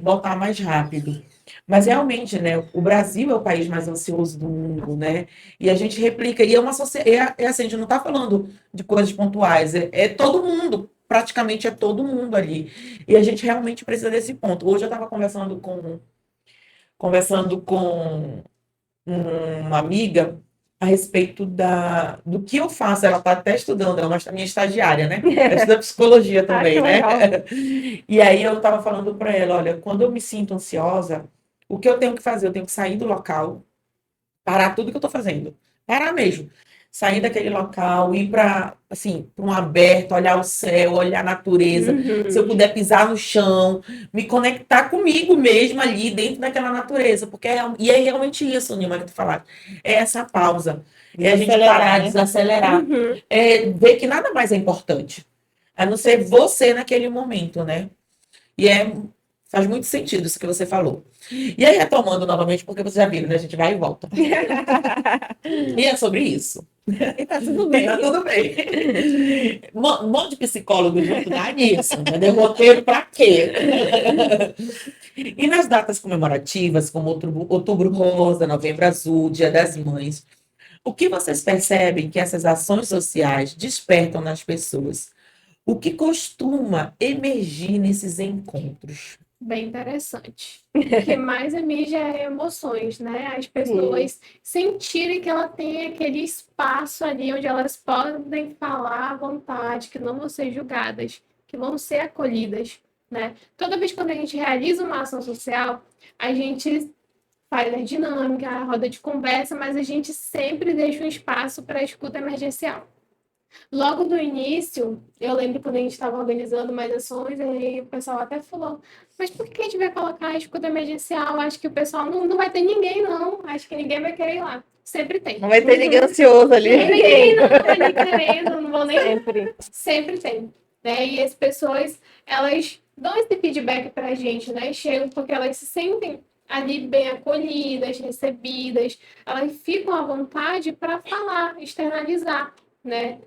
botar mais rápido. Mas realmente, né, o Brasil é o país mais ansioso do mundo, né? E a gente replica, e é uma sociedade, assim, a gente não está falando de coisas pontuais, é todo mundo, praticamente é todo mundo ali. E a gente realmente precisa desse ponto. Hoje eu estava conversando com uma amiga a respeito do que eu faço. Ela está até estudando, ela é uma minha estagiária, né? Ela estuda psicologia também, que né? legal. E aí eu estava falando para ela, olha, quando eu me sinto ansiosa, o que eu tenho que fazer? Eu tenho que sair do local, parar tudo que eu estou fazendo. Parar mesmo. Sair daquele local, ir para assim, para um aberto, olhar o céu, olhar a natureza. Se eu Uhum. puder pisar no chão, me conectar comigo mesma ali dentro daquela natureza. Porque é realmente isso, Nilma, que tu falaste. É essa pausa. É a gente parar, né? desacelerar. Uhum. É ver que nada mais é importante. A não ser você naquele momento, né? E faz muito sentido isso que você falou. E aí, retomando novamente, porque você já viu, né? A gente vai e volta. E é sobre isso. E tá tudo E bem. tá tudo bem. Um monte de psicólogo junto dá nisso, entendeu? Roteiro pra quê? E nas datas comemorativas, como Outubro Rosa, Novembro Azul, Dia das Mães, o que vocês percebem que essas ações sociais despertam nas pessoas? O que costuma emergir nesses encontros? Bem interessante. O que mais emerge é emoções, né? As pessoas sentirem que ela tem aquele espaço ali onde elas podem falar à vontade, que não vão ser julgadas, que vão ser acolhidas, né? Toda vez quando a gente realiza uma ação social, a gente faz a dinâmica, a roda de conversa, mas a gente sempre deixa um espaço para a escuta emergencial. Logo no início, eu lembro quando a gente estava organizando mais ações, aí o pessoal até falou, mas por que a gente vai colocar a escuta emergencial? Acho que o pessoal não vai ter ninguém, não. Acho que ninguém vai querer ir lá. Sempre tem. Não vai ter ninguém ansioso ali. Ninguém não vai nem querendo, não vão nem... Sempre. Sempre tem. Né? E as pessoas, elas dão esse feedback pra gente, né? Chegam porque elas se sentem ali bem acolhidas, recebidas, elas ficam à vontade para falar, externalizar, né?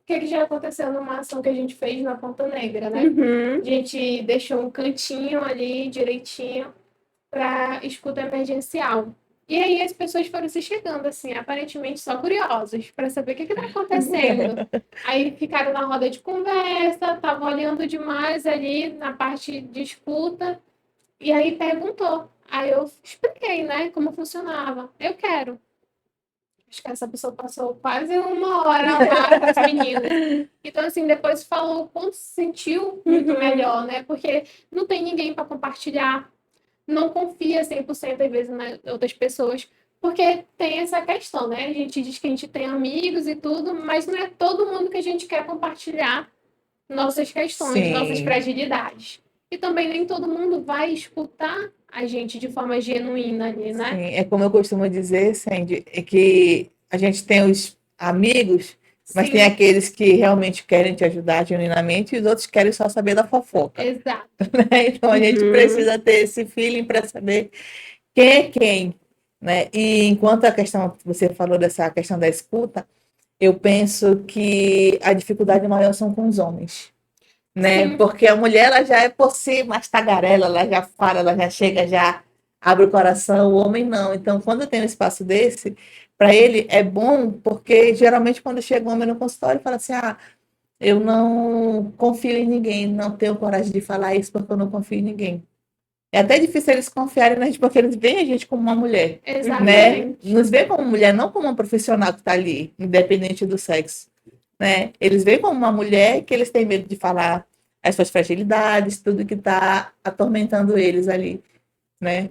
O que já aconteceu numa ação que a gente fez na Ponta Negra, né? Uhum. A gente deixou um cantinho ali direitinho para escuta emergencial. E aí as pessoas foram se chegando, assim, aparentemente só curiosos, para saber o que está acontecendo. Aí ficaram na roda de conversa, estavam olhando demais ali na parte de escuta, e aí perguntou. Aí eu expliquei, né, como funcionava. Eu quero. Acho que essa pessoa passou quase uma hora lá com os meninos. Então, assim, depois falou o quanto se sentiu muito melhor, né? Porque não tem ninguém para compartilhar, não confia 100% às vezes nas outras pessoas, porque tem essa questão, né? A gente diz que a gente tem amigos e tudo, mas não é todo mundo que a gente quer compartilhar nossas questões, nossas Sim. fragilidades. E também nem todo mundo vai escutar a gente de forma genuína ali, né? Sim, é como eu costumo dizer, Sandy, é que a gente tem os amigos, mas tem Sim, aqueles que realmente querem te ajudar genuinamente e os outros querem só saber da fofoca, exato. né? Então a gente Uhum. precisa ter esse feeling para saber quem é quem, né? E enquanto a questão, você falou dessa questão da escuta, eu penso que a dificuldade maior são com os homens, né? Sim, Porque a mulher ela já é por si mais tagarela, ela já fala, ela já chega, já abre o coração, o homem não. Então, quando tem um espaço desse, para ele é bom, porque geralmente quando chega um homem no consultório, fala assim: ah, eu não confio em ninguém, não tenho coragem de falar isso porque eu não confio em ninguém. É até difícil eles confiarem na gente, porque eles veem a gente como uma mulher, né? exatamente. Nos veem como mulher, não como uma profissional que está ali, independente do sexo, né? Eles veem como uma mulher que eles têm medo de falar as suas fragilidades, tudo que está atormentando eles ali, né?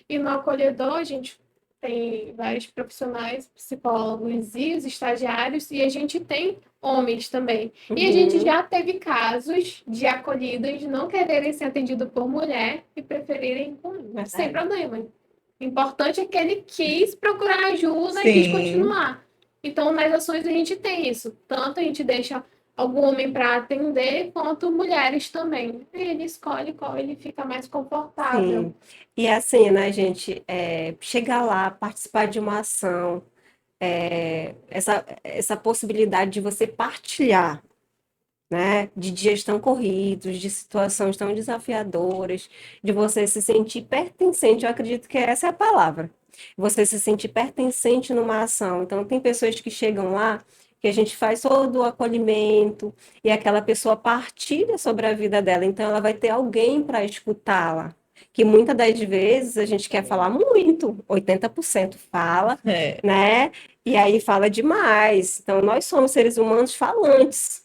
E no acolhedor, a gente tem vários profissionais, psicólogos e os estagiários, e a gente tem homens também. E a gente Uhum. já teve casos de acolhidos não quererem ser atendido por mulher e preferirem com homem, Verdade. sem problema. O importante é que ele quis procurar ajuda e quis Sim, continuar. Então, nas ações a gente tem isso. Tanto a gente deixa algum homem para atender, quanto mulheres também. E ele escolhe qual ele fica mais confortável. Sim. E assim, né, gente, chegar lá, participar de uma ação, essa possibilidade de você partilhar, né, de dias tão corridos, de situações tão desafiadoras, de você se sentir pertencente, eu acredito que essa é a palavra. Você se sentir pertencente numa ação. Então, tem pessoas que chegam lá, que a gente faz todo o acolhimento, e aquela pessoa partilha sobre a vida dela, então ela vai ter alguém para escutá-la. Que muitas das vezes a gente quer falar muito, 80% fala, é, né? E aí fala demais. Então, nós somos seres humanos falantes.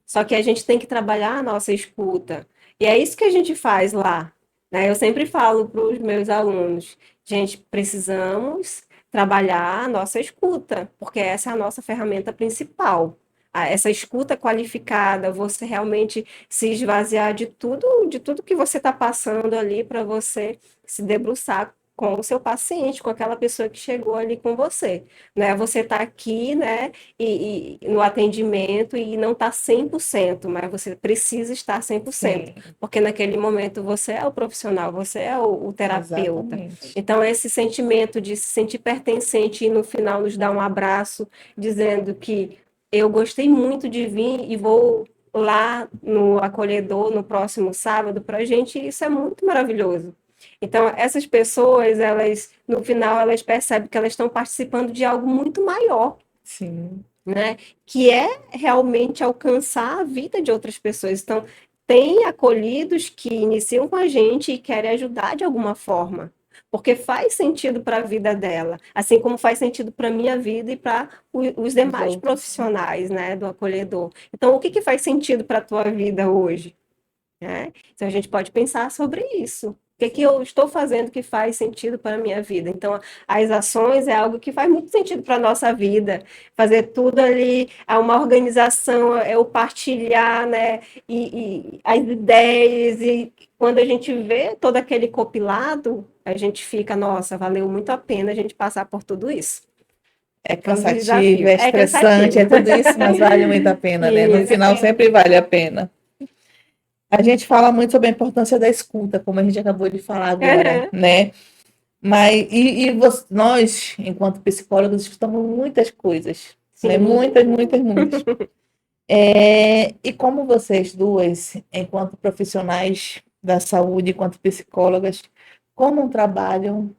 Só que a gente tem que trabalhar a nossa escuta. E é isso que a gente faz lá, né? Eu sempre falo para os meus alunos, gente, precisamos trabalhar a nossa escuta, porque essa é a nossa ferramenta principal. Essa escuta qualificada, você realmente se esvaziar de tudo que você está passando ali para você se debruçar com o seu paciente, com aquela pessoa que chegou ali com você, né? Você está aqui, né? E no atendimento e não está 100%, mas você precisa estar 100%, sim, porque naquele momento você é o profissional, você é o terapeuta. exatamente. Então, esse sentimento de se sentir pertencente e no final nos dar um abraço, dizendo que eu gostei muito de vir e vou lá no acolhedor no próximo sábado, para a gente isso é muito maravilhoso. Então, essas pessoas, elas, no final, elas percebem que elas estão participando de algo muito maior, Sim, né? Que é realmente alcançar a vida de outras pessoas. Então, tem acolhidos que iniciam com a gente e querem ajudar de alguma forma, porque faz sentido para a vida dela, assim como faz sentido para a minha vida e para os os demais outros. profissionais, né, do acolhedor. Então, o que que faz sentido para a tua vida hoje? Né? Então a gente pode pensar sobre isso. O que que eu estou fazendo que faz sentido para a minha vida? Então, as ações é algo que faz muito sentido para a nossa vida. Fazer tudo ali, é uma organização, é o partilhar, né? E as ideias, e quando a gente vê todo aquele compilado, a gente fica, nossa, valeu muito a pena a gente passar por tudo isso. É Foi um cansativo, desafio. é É estressante, cansativo. é tudo isso, mas vale muito a pena, né? No Vale a Isso. final pena. sempre vale a pena. A gente fala muito sobre a importância da escuta, como a gente acabou de falar agora, né? Mas, nós, enquanto psicólogos, escutamos muitas coisas, né? Sim. Muitas, muitas, muitas. E como vocês duas, enquanto profissionais da saúde, enquanto psicólogas, como trabalham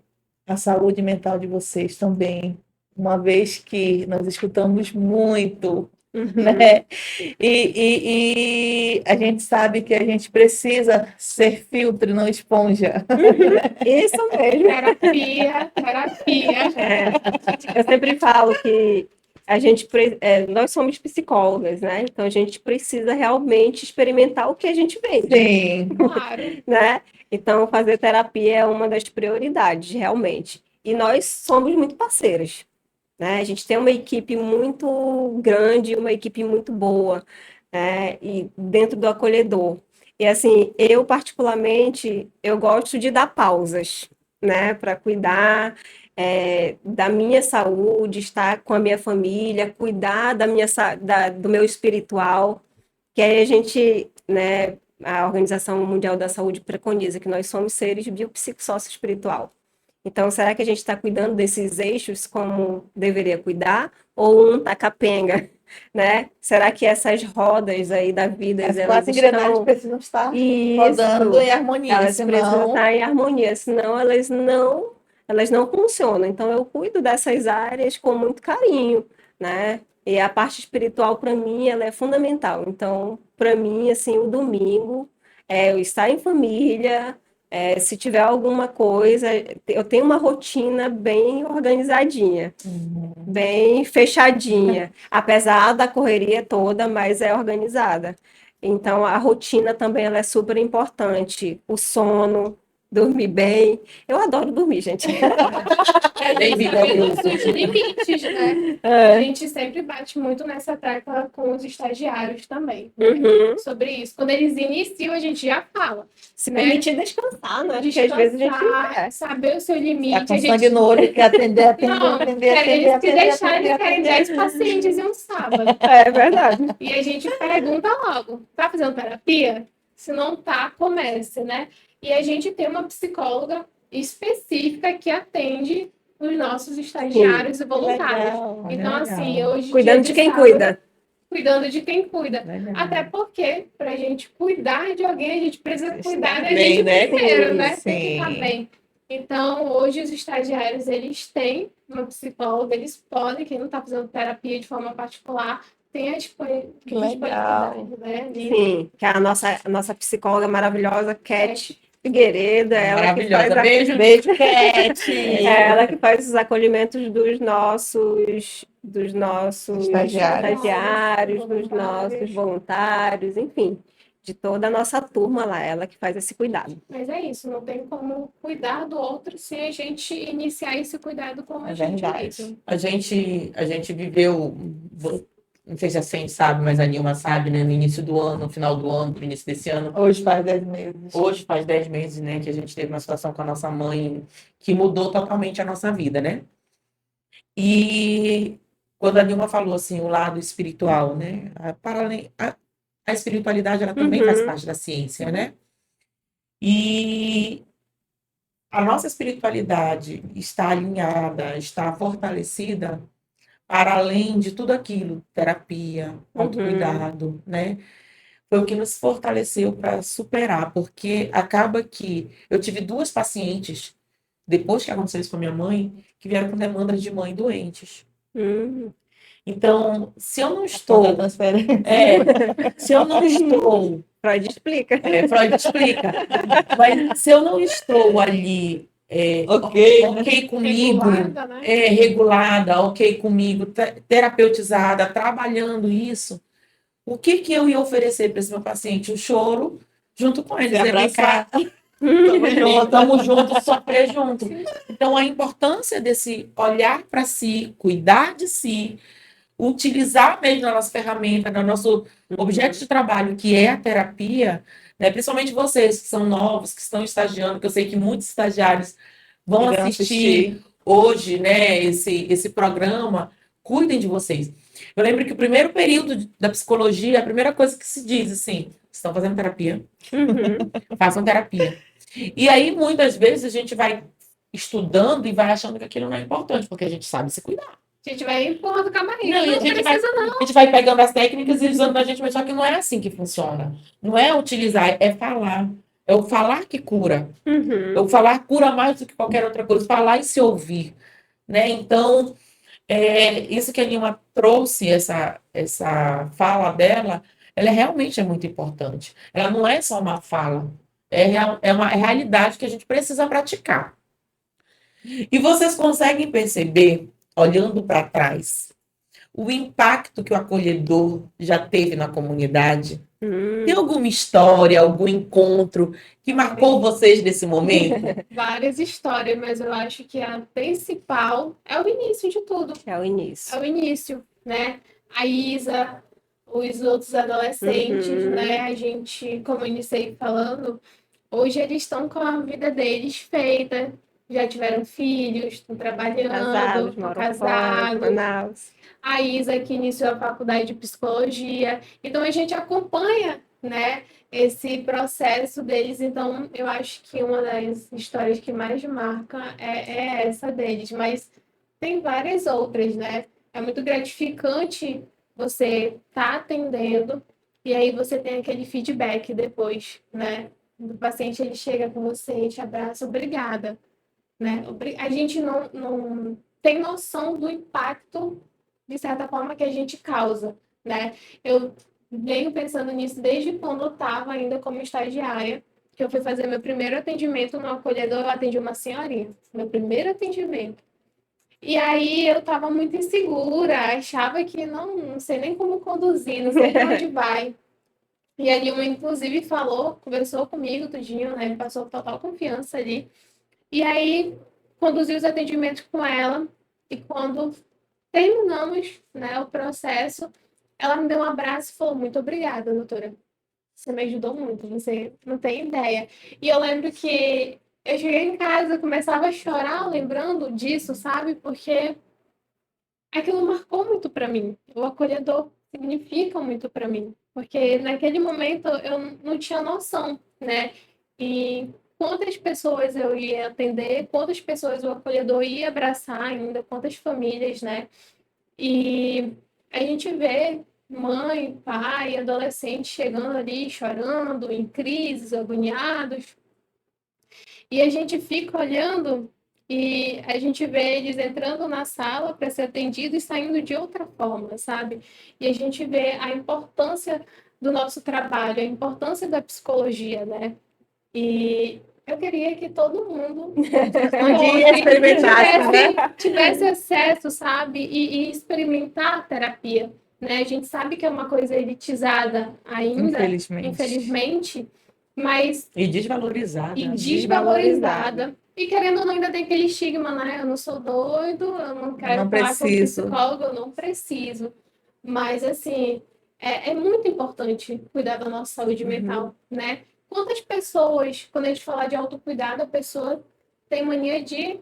a saúde mental de vocês também? Uma vez que nós escutamos muito, né? E a gente sabe que a gente precisa ser filtro, e não esponja. Isso mesmo. Terapia, terapia. Eu sempre falo que nós somos psicólogas, né? Então a gente precisa realmente experimentar o que a gente vende, Sim, Claro. né? Então fazer terapia é uma das prioridades, realmente. E nós somos muito parceiras, né? A gente tem uma equipe muito grande, uma equipe muito boa, né? E dentro do acolhedor. E assim, eu particularmente, eu gosto de dar pausas, né? Para cuidar da minha saúde, estar com a minha família, cuidar do meu espiritual, que aí a gente, né? A Organização Mundial da Saúde preconiza que nós somos seres biopsicossocioespiritual. Então, será que a gente está cuidando desses eixos como deveria cuidar? Ou um tá capenga, né? Será que essas rodas aí da vida, as elas quatro engrenagens estão... precisam estar rodando Isso, em harmonia, elas precisam senão estar em harmonia, senão elas não funcionam. Então, eu cuido dessas áreas com muito carinho, né? E a parte espiritual, para mim, ela é fundamental. Então, para mim, assim, o domingo é eu estar em família, se tiver alguma coisa, eu tenho uma rotina bem organizadinha, bem fechadinha, apesar da correria toda, mas é organizada. Então, a rotina também ela é super importante. O sono, dormir bem. Eu adoro dormir, gente. Bem vigoroso. Os limites, né? A É. gente sempre bate muito nessa tecla com os estagiários também, né? Uhum. Sobre isso. Quando eles iniciam, a gente já fala. Se Né? permitir descansar, né? Porque às vezes a gente Descansar, saber o seu limite. é com a gente... sangue no olho, quer atender, Não, eles se deixarem, eles querem 10 pacientes em um sábado. É verdade. E a gente pergunta logo, tá fazendo terapia? Se não tá, comece, né? E a gente tem uma psicóloga específica que atende os nossos estagiários e voluntários. Legal, Então, legal. assim, hoje Cuidando dia de quem sábado, cuida. cuidando de quem cuida. Legal. Até porque, para a gente cuidar de alguém, a gente precisa cuidar da bem, gente né? primeiro, Sim, né? Tem que sim. estar bem. Então, hoje os estagiários, eles têm uma psicóloga, eles podem, quem não está fazendo terapia de forma particular, tem a disponibilidade, né? Sim, que é a nossa psicóloga maravilhosa, Cat Figueiredo, ela que faz Maravilhosa. Beijo. Beijo, Cat. ela que faz os acolhimentos dos nossos Estagiários. estagiários, dos Voluntários. nossos voluntários, enfim, de toda a nossa turma lá, ela que faz esse cuidado. Mas é isso, não tem como cuidar do outro sem a gente iniciar esse cuidado com a É gente verdade. mesmo. A gente viveu, não sei se a Sen sabe, mas a Nilma sabe, né? No início do ano, no final do ano, no início desse ano. Hoje faz 10 meses. Hoje faz 10 meses, né, que a gente teve uma situação com a nossa mãe que mudou totalmente a nossa vida, né? E quando a Nilma falou assim, o lado espiritual, né? A espiritualidade, ela também faz parte da ciência, né? E a nossa espiritualidade está alinhada, está fortalecida para além de tudo aquilo, terapia, autocuidado, né? Foi o que nos fortaleceu para superar, porque acaba que eu tive duas pacientes, depois que aconteceu isso com a minha mãe, que vieram com demandas de mãe doentes. Então, se eu não estou, transferência. se eu não estou, Freud explica. Freud explica, mas se eu não estou ali, ok comigo, Regulada, né? regulada, ok comigo, terapeutizada, trabalhando isso, o que que eu ia oferecer para esse meu paciente? O choro junto com ele. Se Dizer, vem cá, abraçar. Tamo junto. estamos juntos, sofrer junto. Então, a importância desse olhar para si, cuidar de si, utilizar mesmo a nossa ferramenta, no nosso objeto de trabalho, que é a terapia, né? Principalmente vocês que são novos, que estão estagiando, que eu sei que muitos estagiários vão Irão assistir hoje, né, esse programa, cuidem de vocês. Eu lembro que o primeiro período da psicologia, a primeira coisa que se diz assim, estão fazendo terapia, façam terapia. E aí, muitas vezes, a gente vai estudando e vai achando que aquilo não é importante, porque a gente sabe se cuidar. A gente vai empurrando com a barriga. Não, e Não a gente precisa, não. a gente vai pegando as técnicas e usando na gente, mas só que não é assim que funciona. Não é utilizar, é falar. É o falar que cura. Uhum. O falar cura mais do que qualquer outra coisa. Falar e se ouvir, né? Então, isso que a Nilma trouxe, essa fala dela, ela realmente é muito importante. Ela não é só uma fala, é uma realidade que a gente precisa praticar. E vocês conseguem perceber, olhando para trás, o impacto que o acolhedor já teve na comunidade? Tem alguma história, algum encontro que marcou vocês nesse momento? Várias histórias, mas eu acho que a principal é o início de tudo. É o início. É o início, né? A Isa, os outros adolescentes, Uhum. né? A gente, como eu iniciei falando, hoje eles estão com a vida deles feita, já tiveram filhos, estão trabalhando, Casados, estão moram fora de casados. Manaus. A Isa que iniciou a faculdade de psicologia. Então a gente acompanha, né, esse processo deles. Então eu acho que uma das histórias que mais marca é essa deles, mas tem várias outras, né? É muito gratificante você estar atendendo e aí você tem aquele feedback depois, né? O paciente ele chega com você e te abraça, obrigada, né? A gente não tem noção do impacto de certa forma que a gente causa, né? Eu venho pensando nisso desde quando eu estava ainda como estagiária, que eu fui fazer meu primeiro atendimento no acolhedor, eu atendi uma senhorinha, meu primeiro atendimento. E aí eu estava muito insegura, achava que não sei nem como conduzir, não sei para onde vai. E ali uma inclusive falou, conversou comigo tudinho, né? Me passou total confiança ali. E aí conduzi os atendimentos com ela e quando terminamos, né, o processo, ela me deu um abraço e falou: muito obrigada, doutora. Você me ajudou muito, você não tem ideia. E eu lembro que eu cheguei em casa, começava a chorar lembrando disso, sabe? Porque aquilo marcou muito para mim. O acolhedor significa muito para mim, porque naquele momento eu não tinha noção, né? E quantas pessoas eu ia atender, quantas pessoas o acolhedor ia abraçar ainda, quantas famílias, né? E a gente vê mãe, pai, adolescente chegando ali, chorando, em crises, agoniados, e a gente fica olhando e a gente vê eles entrando na sala para ser atendido e saindo de outra forma, sabe? E a gente vê a importância do nosso trabalho, a importância da psicologia, né? E eu queria que todo mundo Um dia experimentasse, né? tivesse acesso, sabe? E experimentar a terapia, né? A gente sabe que é uma coisa elitizada ainda, Infelizmente. infelizmente, mas E desvalorizada. e desvalorizada. E querendo ou não, ainda tem aquele estigma, né? Eu não sou doido, eu não quero Não falar com preciso. psicólogo, eu não preciso. Mas, assim, é muito importante cuidar da nossa saúde mental, né? Quantas pessoas, quando a gente fala de autocuidado, a pessoa tem mania de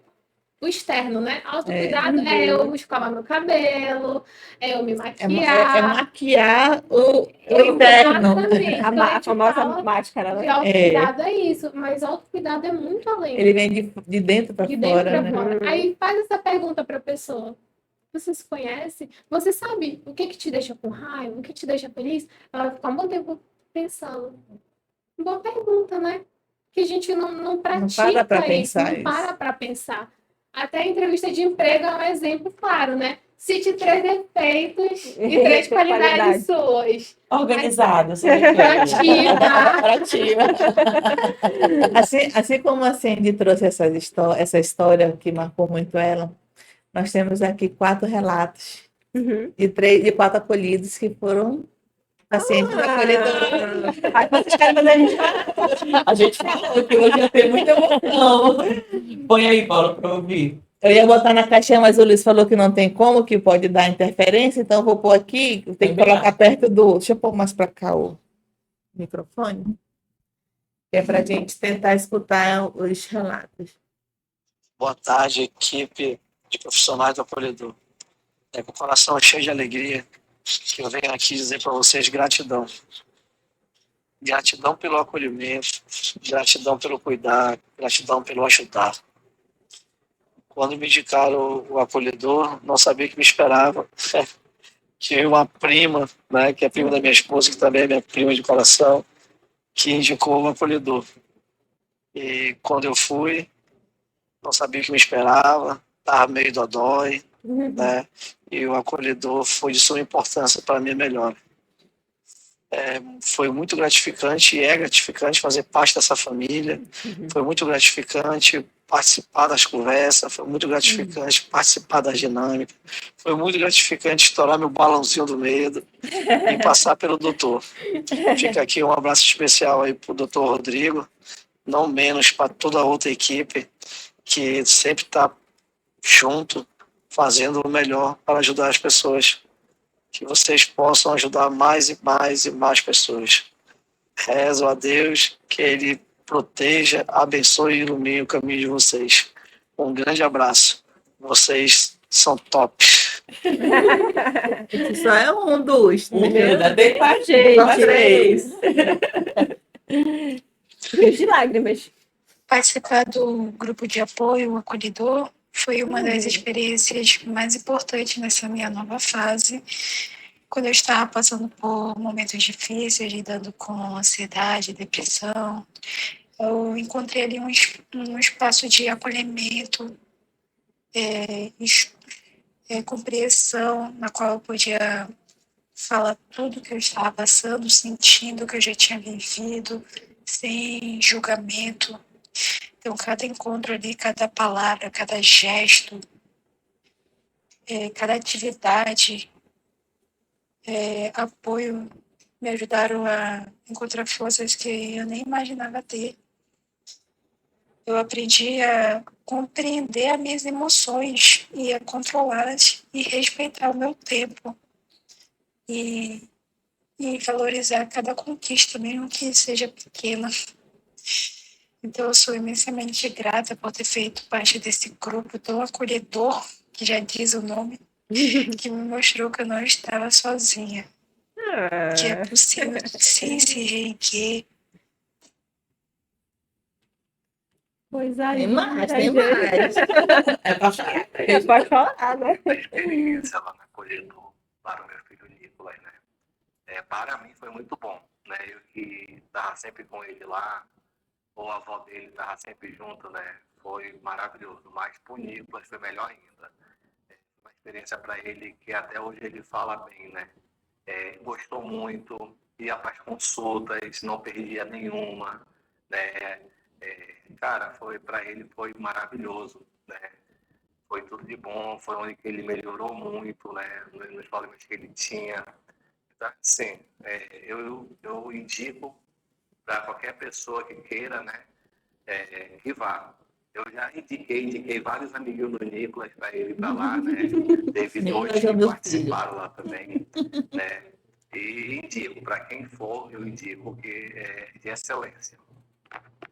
o externo, né? Autocuidado é eu escovar meu cabelo, é eu me É maquiar. maquiar o interno. Exatamente. Quando a A gente famosa fala máscara, de né? autocuidado é isso, mas autocuidado é muito além. Ele vem de dentro para De dentro fora, para né? fora. Aí faz essa pergunta para a pessoa. Você se conhece? Você sabe o que te deixa com raiva? O que te deixa feliz? Ela vai ficar um bom tempo pensando. Boa pergunta, né? Que a gente não pratica para pra isso, pensar não para para pensar. Até a entrevista de emprego é um exemplo claro, né? Cite 3 defeitos e 3 qualidades suas. Organizada, Proativa. Assim como a Cindy trouxe essa história que marcou muito ela, nós temos aqui 4 relatos de 4 acolhidos que foram pacientes acolhedores. Aí vocês querem fazer a gente A gente falou que hoje ia ter muita emoção. Põe aí, Paulo, para ouvir. Eu ia botar na caixinha, mas o Luiz falou que não tem como, que pode dar interferência, então eu vou pôr aqui, tem que Também colocar acho. perto do. Deixa eu pôr mais para cá o microfone, que é para a gente tentar escutar os relatos. Boa tarde, equipe de profissionais do acolhedor. É com o coração cheio de alegria que eu venho aqui dizer para vocês gratidão. Gratidão pelo acolhimento, gratidão pelo cuidar, gratidão pelo ajudar. quando me indicaram o acolhedor, não sabia o que me esperava. Tive uma prima, né, que é prima da minha esposa, que também é minha prima de coração, que indicou o acolhedor. E quando eu fui, não sabia o que me esperava, estava meio dodói, né? E o acolhedor foi de suma importância para a minha melhora. Foi muito gratificante e é gratificante fazer parte dessa família. Foi muito gratificante participar das conversas, foi muito gratificante participar da dinâmica, foi muito gratificante estourar meu balãozinho do medo e passar pelo doutor. Fica aqui um abraço especial aí para o doutor Rodrigo, não menos para toda a outra equipe que sempre está junto, fazendo o melhor para ajudar as pessoas. Que vocês possam ajudar mais e mais e mais pessoas. Rezo a Deus que Ele proteja, abençoe e ilumine o caminho de vocês. Um grande abraço. Vocês são top. Esse só é um dos. Ainda tem mais gente. três. Rios de lágrimas. Participar do grupo de apoio, o acolhedor, foi uma das experiências mais importantes nessa minha nova fase. Quando eu estava passando por momentos difíceis, lidando com ansiedade, depressão, eu encontrei ali um espaço de acolhimento, compreensão, na qual eu podia falar tudo que eu estava passando, sentindo o que eu já tinha vivido, sem julgamento. Então, cada encontro ali, cada palavra, cada gesto, cada atividade, apoio, me ajudaram a encontrar forças que eu nem imaginava ter. Eu aprendi a compreender as minhas emoções e a controlá-las e respeitar o meu tempo. E valorizar cada conquista, mesmo que seja pequena. Então, eu sou imensamente grata por ter feito parte desse grupo tão acolhedor, que já diz o nome, que me mostrou que eu não estava sozinha, que é possível sim se reerguer. Coisa Tem linda, mais, tem gente. mais. É pra chorar. Pode falar, né? A experiência lá na acolhedor para o meu filho Nicolas, né? Para mim foi muito bom, né? Eu que estava sempre com ele lá, ou a avó dele estava sempre junto, né? Foi maravilhoso, mas para o Nicolas foi melhor ainda. Uma experiência para ele que até hoje ele fala bem, né? Gostou muito, ia para as consultas, não perdia nenhuma, né? Cara, para ele foi maravilhoso, né? Foi tudo de bom, foi onde que ele melhorou muito, né? Nos problemas que ele tinha. Então, sim, eu indico para qualquer pessoa que queira, né? Que vá. Eu já indiquei vários amiguinhos do Nicolas para ele ir para lá, né? Teve dois Nicolas é que meu participaram lá também, né? E indico, para quem for, eu indico que é de excelência.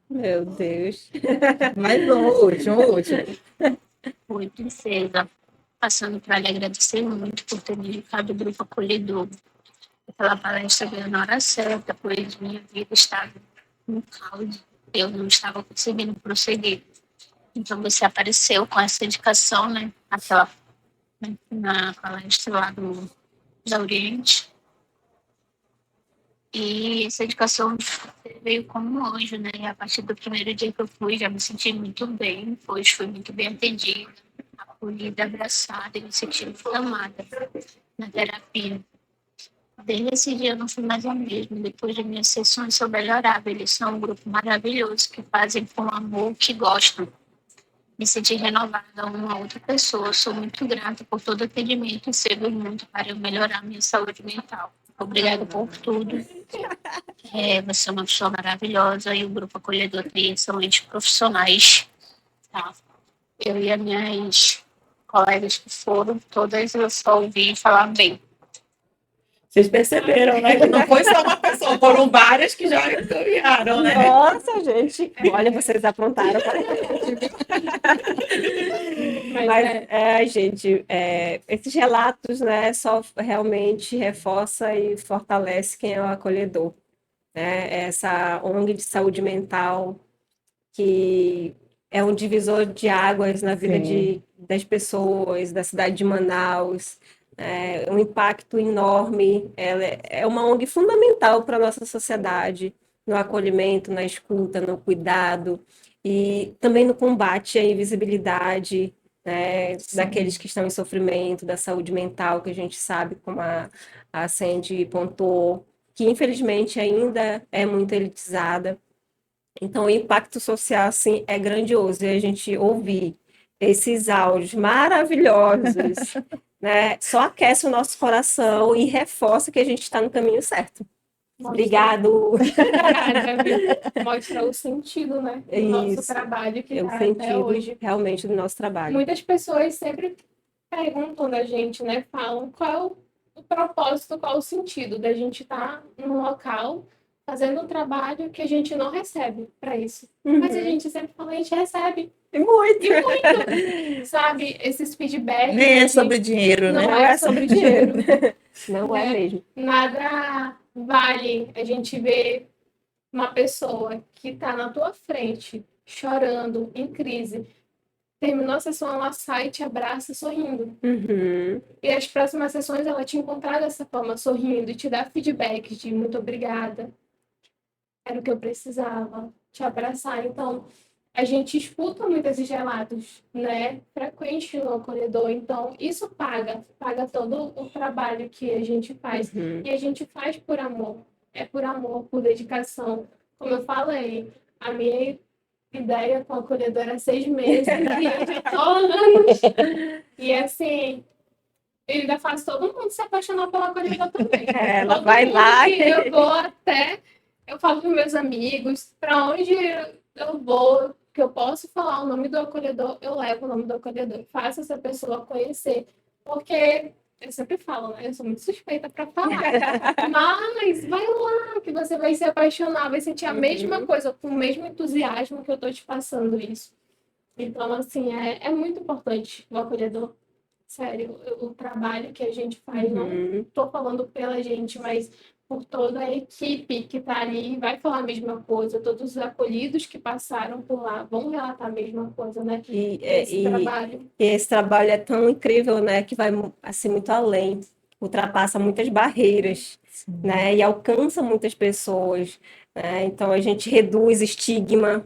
Meu Deus. Mais um último. Oi, princesa. Passando para lhe agradecer muito por ter me indicado o grupo acolhedor. Aquela palestra veio na hora certa, pois minha vida estava no caos. Eu não estava conseguindo prosseguir. Então, você apareceu com essa indicação, né? Na palestra lá da Oriente. E essa indicação veio como um anjo, né? E a partir do primeiro dia que eu fui, já me senti muito bem, pois fui muito bem atendida, acolhida, abraçada e me senti inflamada na terapia. Desde esse dia eu não fui mais a mesma. Depois das minhas sessões eu melhorava. Eles são um grupo maravilhoso que fazem com amor, que gostam. Me senti renovada uma outra pessoa. Sou muito grata por todo o atendimento e servo muito para eu melhorar minha saúde mental. Obrigada por tudo. Você é uma pessoa maravilhosa e o grupo acolhedor tem excelentes profissionais. Tá? Eu e as minhas colegas que foram, todas eu só ouvi falar bem. Vocês perceberam, né? Que não foi só uma pessoa, foram várias que já encaminharam, né? Nossa, gente. Olha, vocês aprontaram. Mas, gente, esses relatos, né, só realmente reforça e fortalece quem é o acolhedor, né? Essa ONG de saúde mental que é um divisor de águas na vida Sim. das pessoas, da cidade de Manaus. É um impacto enorme. Ela é uma ONG fundamental para a nossa sociedade, no acolhimento, na escuta, no cuidado e também no combate à invisibilidade, né, daqueles que estão em sofrimento, da saúde mental, que a gente sabe, como a Sandy pontuou, que infelizmente ainda é muito elitizada. Então, o impacto social, assim, é grandioso. E a gente ouvir esses áudios maravilhosos, né, só aquece o nosso coração e reforça que a gente está no caminho certo. Obrigado. Obrigada, viu? Mostra o sentido, né, do nosso Isso. trabalho que É o tá até sentido hoje. realmente do nosso trabalho. Muitas pessoas sempre perguntam da gente, né? Falam qual é o propósito, qual é o sentido da gente estar num local fazendo um trabalho que a gente não recebe para isso. Mas a gente sempre fala, a gente recebe. E muito. E muito, sabe? Esses feedbacks. Nem é a sobre gente- dinheiro, Não né? é sobre dinheiro. Não é né? mesmo. Nada vale a gente ver uma pessoa que está na tua frente, chorando, em crise. Terminou a sessão, ela sai, te abraça, sorrindo. Uhum. E as próximas sessões ela te encontrar dessa forma, sorrindo, e te dar feedback de muito obrigada, era o que eu precisava, te abraçar. Então, a gente escuta muito esses relatos, né? Frequente no acolhedor. Então, isso paga todo o trabalho que a gente faz. Uhum. E a gente faz por amor. É por amor, por dedicação. Como eu falei, a minha ideia com a acolhedora há 6 meses, e eu já tô há anos. E assim, eu ainda faço todo mundo se apaixonar pela acolhedora também. Ela Todo vai mundo lá. que eu vou até, eu falo para meus amigos, para onde eu vou, que eu posso falar o nome do acolhedor, eu levo o nome do acolhedor, faço essa pessoa conhecer, porque eu sempre falo, né? Eu sou muito suspeita para falar, mas vai lá, que você vai se apaixonar, vai sentir a mesma coisa, com o mesmo entusiasmo que eu tô te passando isso. Então, assim, é muito importante o acolhedor. Sério, o trabalho que a gente faz, não Uhum. estou falando pela gente, mas por toda a equipe que está ali, vai falar a mesma coisa, todos os acolhidos que passaram por lá vão relatar a mesma coisa, né? Esse trabalho. E esse trabalho é tão incrível, né, que vai assim muito além, ultrapassa muitas barreiras, né, e alcança muitas pessoas, né? Então a gente reduz estigma,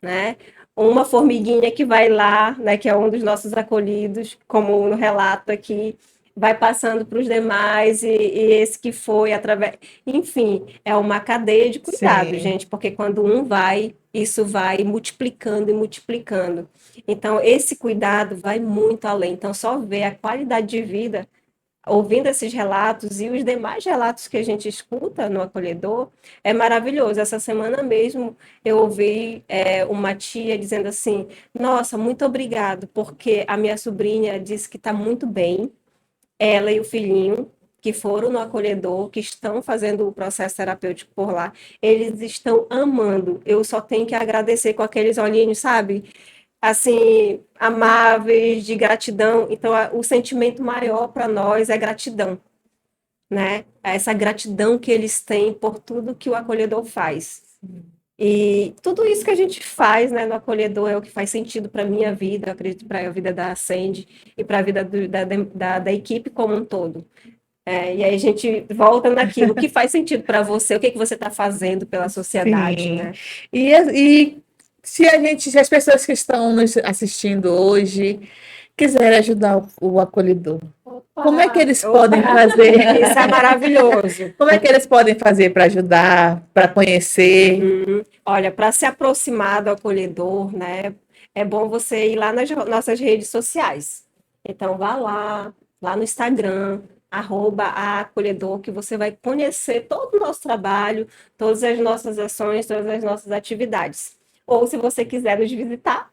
né? Uma formiguinha que vai lá, né, que é um dos nossos acolhidos, como no relato aqui, vai passando para os demais e esse que foi através, enfim, é uma cadeia de cuidado, Sim. gente, porque quando um vai, isso vai multiplicando e multiplicando. Então, esse cuidado vai muito além. Então, só ver a qualidade de vida ouvindo esses relatos e os demais relatos que a gente escuta no acolhedor, é maravilhoso. Essa semana mesmo eu ouvi uma tia dizendo assim: Nossa, muito obrigado, porque a minha sobrinha disse que está muito bem, ela e o filhinho. Que foram no acolhedor, que estão fazendo o processo terapêutico por lá, eles estão amando. Eu só tenho que agradecer com aqueles olhinhos, sabe? Assim, amáveis, de gratidão. Então, o sentimento maior para nós é gratidão, né? Essa gratidão que eles têm por tudo que o acolhedor faz. E tudo isso que a gente faz, né, no acolhedor é o que faz sentido para a minha vida, eu acredito para a vida da Sandy e para a vida da equipe como um todo. E aí a gente volta naquilo, o que faz sentido para você, o que você está fazendo pela sociedade, Sim. né? E se as pessoas que estão nos assistindo hoje quiserem ajudar o acolhedor, como é que eles podem fazer? Isso é maravilhoso. Como é que eles podem fazer para ajudar, para conhecer? Olha, para se aproximar do acolhedor, né, é bom você ir lá nas nossas redes sociais. Então, vá lá no Instagram, @aacolhedor, que você vai conhecer todo o nosso trabalho, todas as nossas ações, todas as nossas atividades. Ou se você quiser nos visitar,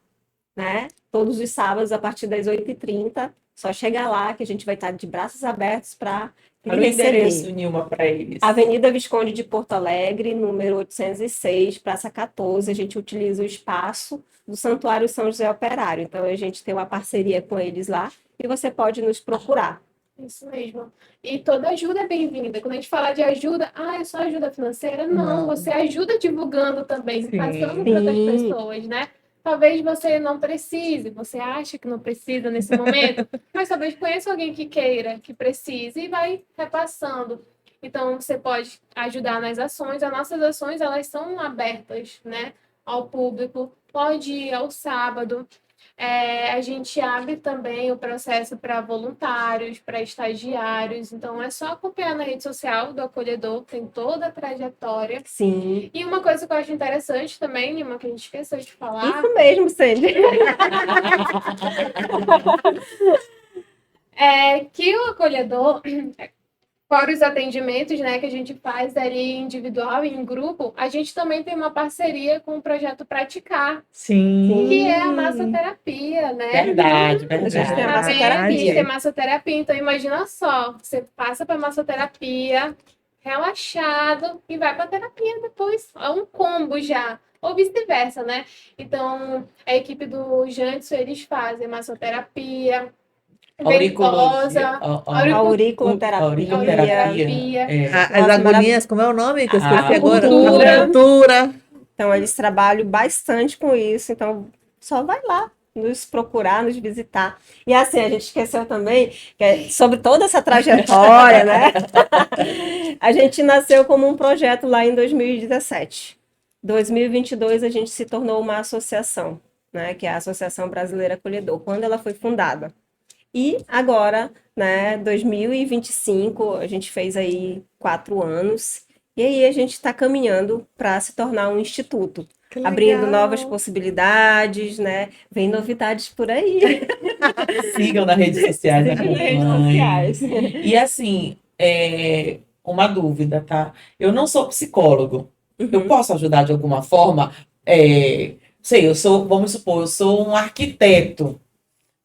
né, todos os sábados, a partir das 8h30, só chegar lá que a gente vai estar de braços abertos para Olha o endereço, Nilma, para eles. Avenida Visconde de Porto Alegre, número 806, Praça 14. A gente utiliza o espaço do Santuário São José Operário. Então, a gente tem uma parceria com eles lá e você pode nos procurar. Isso mesmo. E toda ajuda é bem-vinda. Quando a gente fala de ajuda, é só ajuda financeira? Não, Não. você ajuda divulgando também, Sim. passando para outras Sim. pessoas, né? Talvez você não precise, você acha que não precisa nesse momento, mas talvez conheça alguém que queira, que precise e vai repassando. Então, você pode ajudar nas ações. As nossas ações, elas são abertas, né, ao público. Pode ir ao sábado. A gente abre também o processo para voluntários, para estagiários. Então, é só acompanhar na rede social do acolhedor, tem toda a trajetória. Sim. E uma coisa que eu acho interessante também, Nima, que a gente esqueceu de falar, Isso mesmo, Sandy. é que o acolhedor, fora os atendimentos, né, que a gente faz ali individual e em grupo, a gente também tem uma parceria com o projeto Praticar, Sim. que é a massoterapia, né? Verdade, A gente tem a verdade. Também massoterapia. existe a massoterapia, então imagina só, você passa para massoterapia relaxado e vai para terapia depois, é um combo já, ou vice-versa, né? Então, a equipe do Jantson, eles fazem massoterapia, Auricologia. ventosa, Auriculoterapia. Auriculoterapia. As agulhinhas, como é o nome que eu esqueci agora? Acupuntura. Acupuntura. Então, eles trabalham bastante com isso. Então, só vai lá nos procurar, nos visitar. E assim, a gente esqueceu também que sobre toda essa trajetória, né? A gente nasceu como um projeto lá em 2017. 2022, a gente se tornou uma associação, né? Que é a Associação Brasileira Acolhedor, quando ela foi fundada. E agora, né, 2025, a gente fez aí 4 anos, e aí a gente está caminhando para se tornar um instituto, abrindo novas possibilidades, né? Vem novidades por aí. Sigam nas redes sociais, Sigam nas redes acompanhem. sociais. E assim, uma dúvida, tá? Eu não sou psicólogo. Eu posso ajudar de alguma forma? Vamos supor, eu sou um arquiteto,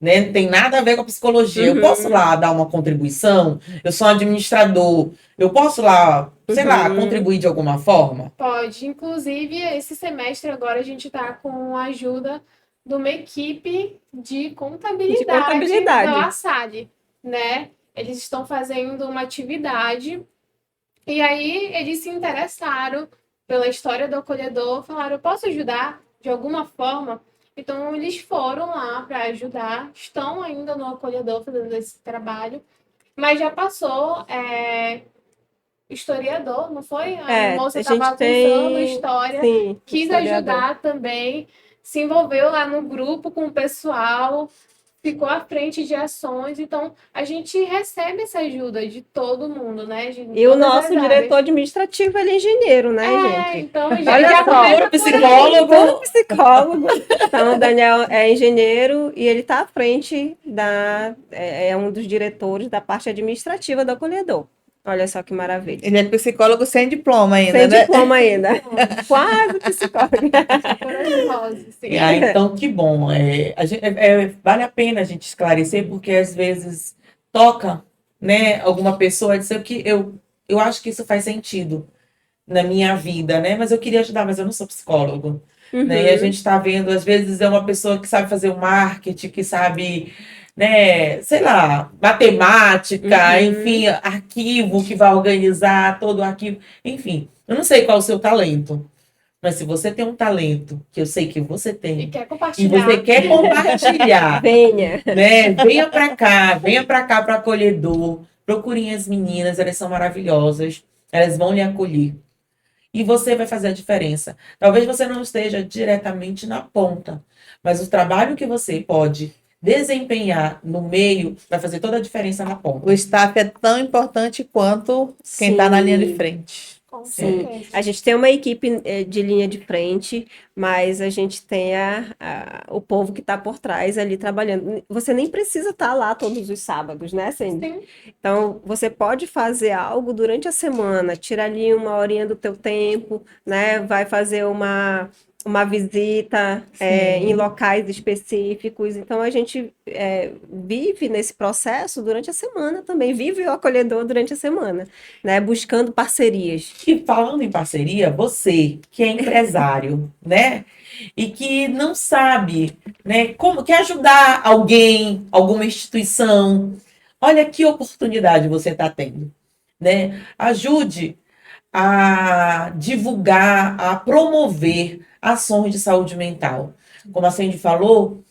né? Não tem nada a ver com a psicologia. Eu posso lá dar uma contribuição? Eu sou um administrador. Eu posso lá, sei lá, contribuir de alguma forma? Pode. Inclusive, esse semestre agora a gente está com a ajuda de uma equipe de contabilidade da ASAD, né? Eles estão fazendo uma atividade e aí eles se interessaram pela história do acolhedor, falaram, eu posso ajudar de alguma forma? Então, eles foram lá para ajudar, estão ainda no acolhedor fazendo esse trabalho, mas já passou historiador, não foi? A moça estava cursando história, sim, quis historiador. ajudar também, se envolveu lá no grupo com o pessoal, ficou à frente de ações, então a gente recebe essa ajuda de todo mundo, né? E o nosso diretor administrativo, ele é engenheiro, né, gente? Então, Olha só, psicólogo. Então, o Daniel é engenheiro e ele está à frente é um dos diretores da parte administrativa do acolhedor. Olha só que maravilha. Ele é psicólogo sem diploma ainda, Sem né? diploma ainda. Quase psicólogo. Então, que bom. Vale a pena a gente esclarecer, porque às vezes toca, né, alguma pessoa a dizer que eu acho que isso faz sentido na minha vida, né? Mas eu queria ajudar, mas eu não sou psicólogo. Né? E a gente está vendo, às vezes, é uma pessoa que sabe fazer o marketing, que sabe, né, sei lá, matemática, enfim, arquivo que vai organizar todo o arquivo. Enfim, eu não sei qual é o seu talento. Mas se você tem um talento, que eu sei que você tem, e quer e compartilhar, você quer compartilhar, Venha. né? Venha para cá para acolhedor. Procurem as meninas, elas são maravilhosas, elas vão lhe acolher. E você vai fazer a diferença. Talvez você não esteja diretamente na ponta, mas o trabalho que você pode desempenhar no meio vai fazer toda a diferença na ponta. O staff é tão importante quanto quem está na linha de frente. com Sim, certeza. a gente tem uma equipe de linha de frente, mas a gente tem o povo que está por trás ali trabalhando. Você nem precisa estar lá todos os sábados, né, Sandy? Sim. Então, você pode fazer algo durante a semana, tira ali uma horinha do teu tempo, né? Vai fazer uma visita em locais específicos. Então, a gente vive nesse processo durante a semana também, vive o acolhedor durante a semana, né? Buscando parcerias. E falando em parceria, você que é empresário, né? E que não sabe, né, como quer ajudar alguém, alguma instituição, olha que oportunidade você está tendo, né? Ajude a divulgar, a promover ações de saúde mental. como a Cindy falou,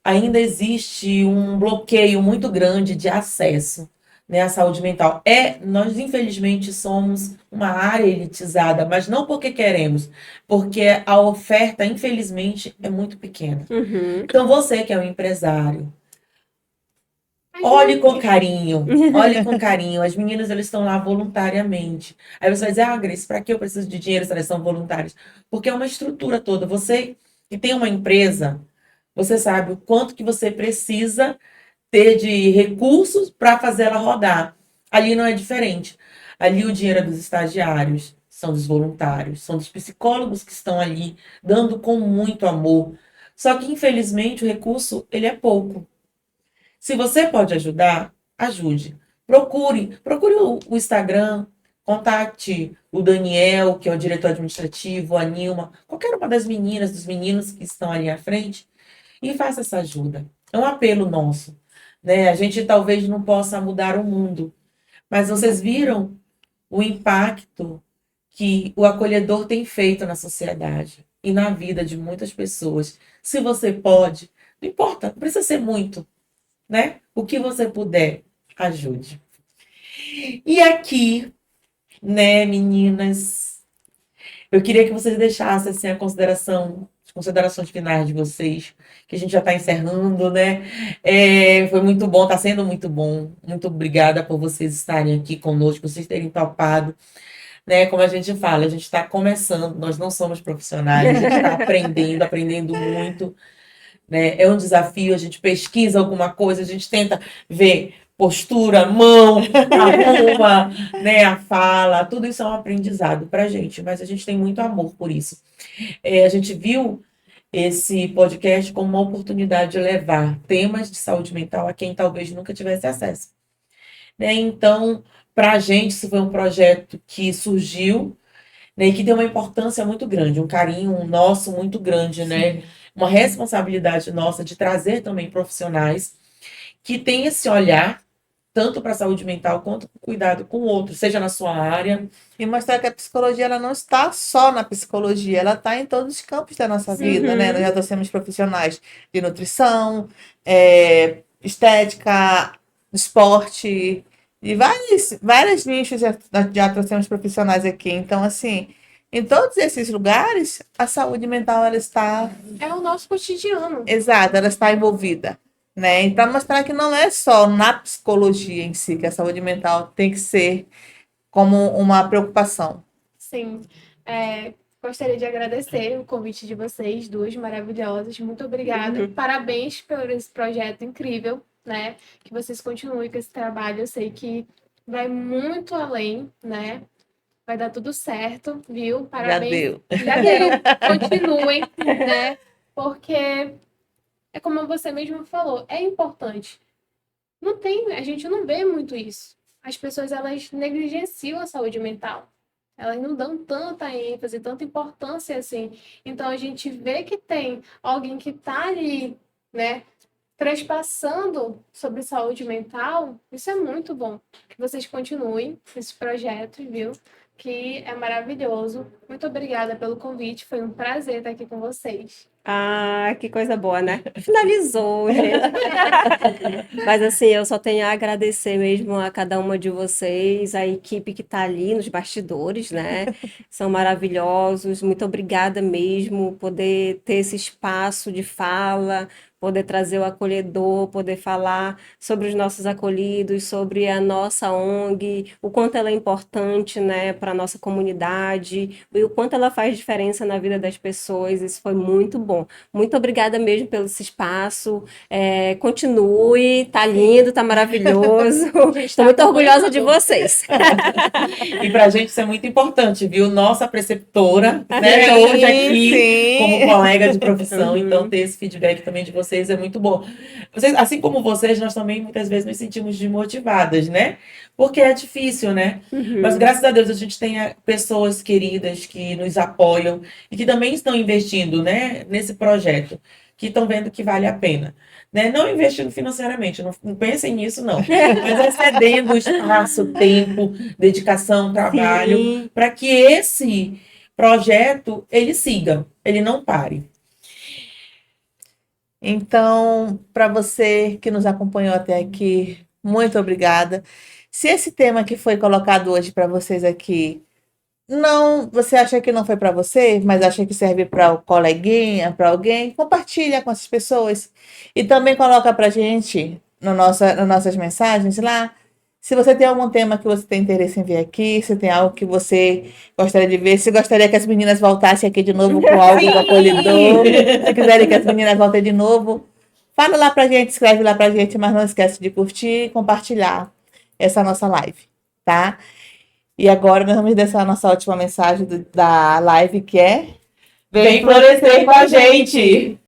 ainda existe um bloqueio muito grande de acesso, né, à saúde mental. Nós, infelizmente, somos uma área elitizada, mas não porque queremos, porque a oferta, infelizmente, é muito pequena. Uhum. Então, você que é um empresário, olhe com carinho, olhe com carinho. As meninas, elas estão lá voluntariamente. Aí você vai dizer, Grace, para que eu preciso de dinheiro se elas são voluntárias? Porque é uma estrutura toda. Você que tem uma empresa, você sabe o quanto que você precisa ter de recursos para fazer ela rodar. Ali não é diferente. Ali o dinheiro é dos estagiários, são dos voluntários, são dos psicólogos que estão ali dando com muito amor. Só que, infelizmente, o recurso, ele é pouco. Se você pode ajudar, ajude. Procure o Instagram, contacte o Daniel, que é o diretor administrativo, a Nilma, qualquer uma das meninas, dos meninos que estão ali à frente, e faça essa ajuda. É um apelo nosso, né? A gente talvez não possa mudar o mundo, mas vocês viram o impacto que o acolhedor tem feito na sociedade e na vida de muitas pessoas. Se você pode, não importa, não precisa ser muito, né? O que você puder, ajude. E aqui, né, meninas, eu queria que vocês deixassem assim, as considerações finais de vocês, que a gente já está encerrando, né? Foi muito bom, está sendo muito bom. Muito obrigada por vocês estarem aqui conosco, vocês terem topado. Né? Como a gente fala, a gente está começando, nós não somos profissionais, a gente está aprendendo muito. Né? É um desafio, a gente pesquisa alguma coisa, a gente tenta ver postura, mão, arruma, né, a fala, tudo isso é um aprendizado para a gente, mas a gente tem muito amor por isso. A gente viu esse podcast como uma oportunidade de levar temas de saúde mental a quem talvez nunca tivesse acesso. Né? Então, para a gente, isso foi um projeto que surgiu, né, e que tem uma importância muito grande, um carinho nosso muito grande, né? Uma responsabilidade nossa de trazer também profissionais que têm esse olhar tanto para a saúde mental quanto para o cuidado com o outro, seja na sua área. E mostrar que a psicologia ela não está só na psicologia, ela está em todos os campos da nossa vida, né? Nós já trouxemos profissionais de nutrição, estética, esporte, e vários nichos já trouxemos profissionais aqui. Então, assim, em todos esses lugares, a saúde mental ela está. É o nosso cotidiano. Exato, ela está envolvida. Né? E para mostrar que não é só na psicologia em si que a saúde mental tem que ser como uma preocupação. Sim. Gostaria de agradecer o convite de vocês, duas maravilhosas. Muito obrigada. Parabéns por esse projeto incrível, né? Que vocês continuem com esse trabalho. Eu sei que vai muito além, né? Vai dar tudo certo, viu? Parabéns. Já deu. Continuem, né? Porque é como você mesmo falou, é importante. A gente não vê muito isso. As pessoas, elas negligenciam a saúde mental. Elas não dão tanta ênfase, tanta importância assim. Então, a gente vê que tem alguém que está ali, né, transpassando sobre saúde mental. Isso é muito bom. Que vocês continuem esses projetos, viu? Que é maravilhoso. Muito obrigada pelo convite. Foi um prazer estar aqui com vocês. Ah, que coisa boa, né? Finalizou, gente. Mas assim, eu só tenho a agradecer mesmo a cada uma de vocês, a equipe que está ali nos bastidores, né? São maravilhosos. Muito obrigada mesmo poder ter esse espaço de fala, poder trazer o acolhedor, poder falar sobre os nossos acolhidos, sobre a nossa ONG, o quanto ela é importante, né, para a nossa comunidade, e o quanto ela faz diferença na vida das pessoas. Isso foi muito bom. Muito obrigada mesmo pelo esse espaço. Continue, tá lindo, tá maravilhoso. Estou muito orgulhosa de vocês. E para a gente isso é muito importante, viu? Nossa preceptora, né, hoje aqui, como colega de profissão, então ter esse feedback também de vocês é muito bom. Vocês, assim como vocês, nós também muitas vezes nos sentimos desmotivadas, né? Porque é difícil, né? Mas graças a Deus a gente tem pessoas queridas que nos apoiam e que também estão investindo, né, nesse projeto, que estão vendo que vale a pena. Né? Não investindo financeiramente, não pensem nisso, não. Mas cedendo espaço, tempo, dedicação, trabalho, para que esse projeto ele siga, ele não pare. Então, para você que nos acompanhou até aqui, muito obrigada. Se esse tema que foi colocado hoje para vocês aqui, não, você acha que não foi para você, mas acha que serve para o coleguinha, para alguém, compartilha com essas pessoas. E também coloca para a gente nas nossas mensagens lá. Se você tem algum tema que você tem interesse em ver aqui, se tem algo que você gostaria de ver, se gostaria que as meninas voltassem aqui de novo com algo do acolhedor, se quiserem que as meninas voltem de novo, fala lá pra gente, escreve lá pra gente, mas não esquece de curtir e compartilhar essa nossa live, tá? E agora nós vamos deixar a nossa última mensagem da live, que é: Vem florescer com a gente!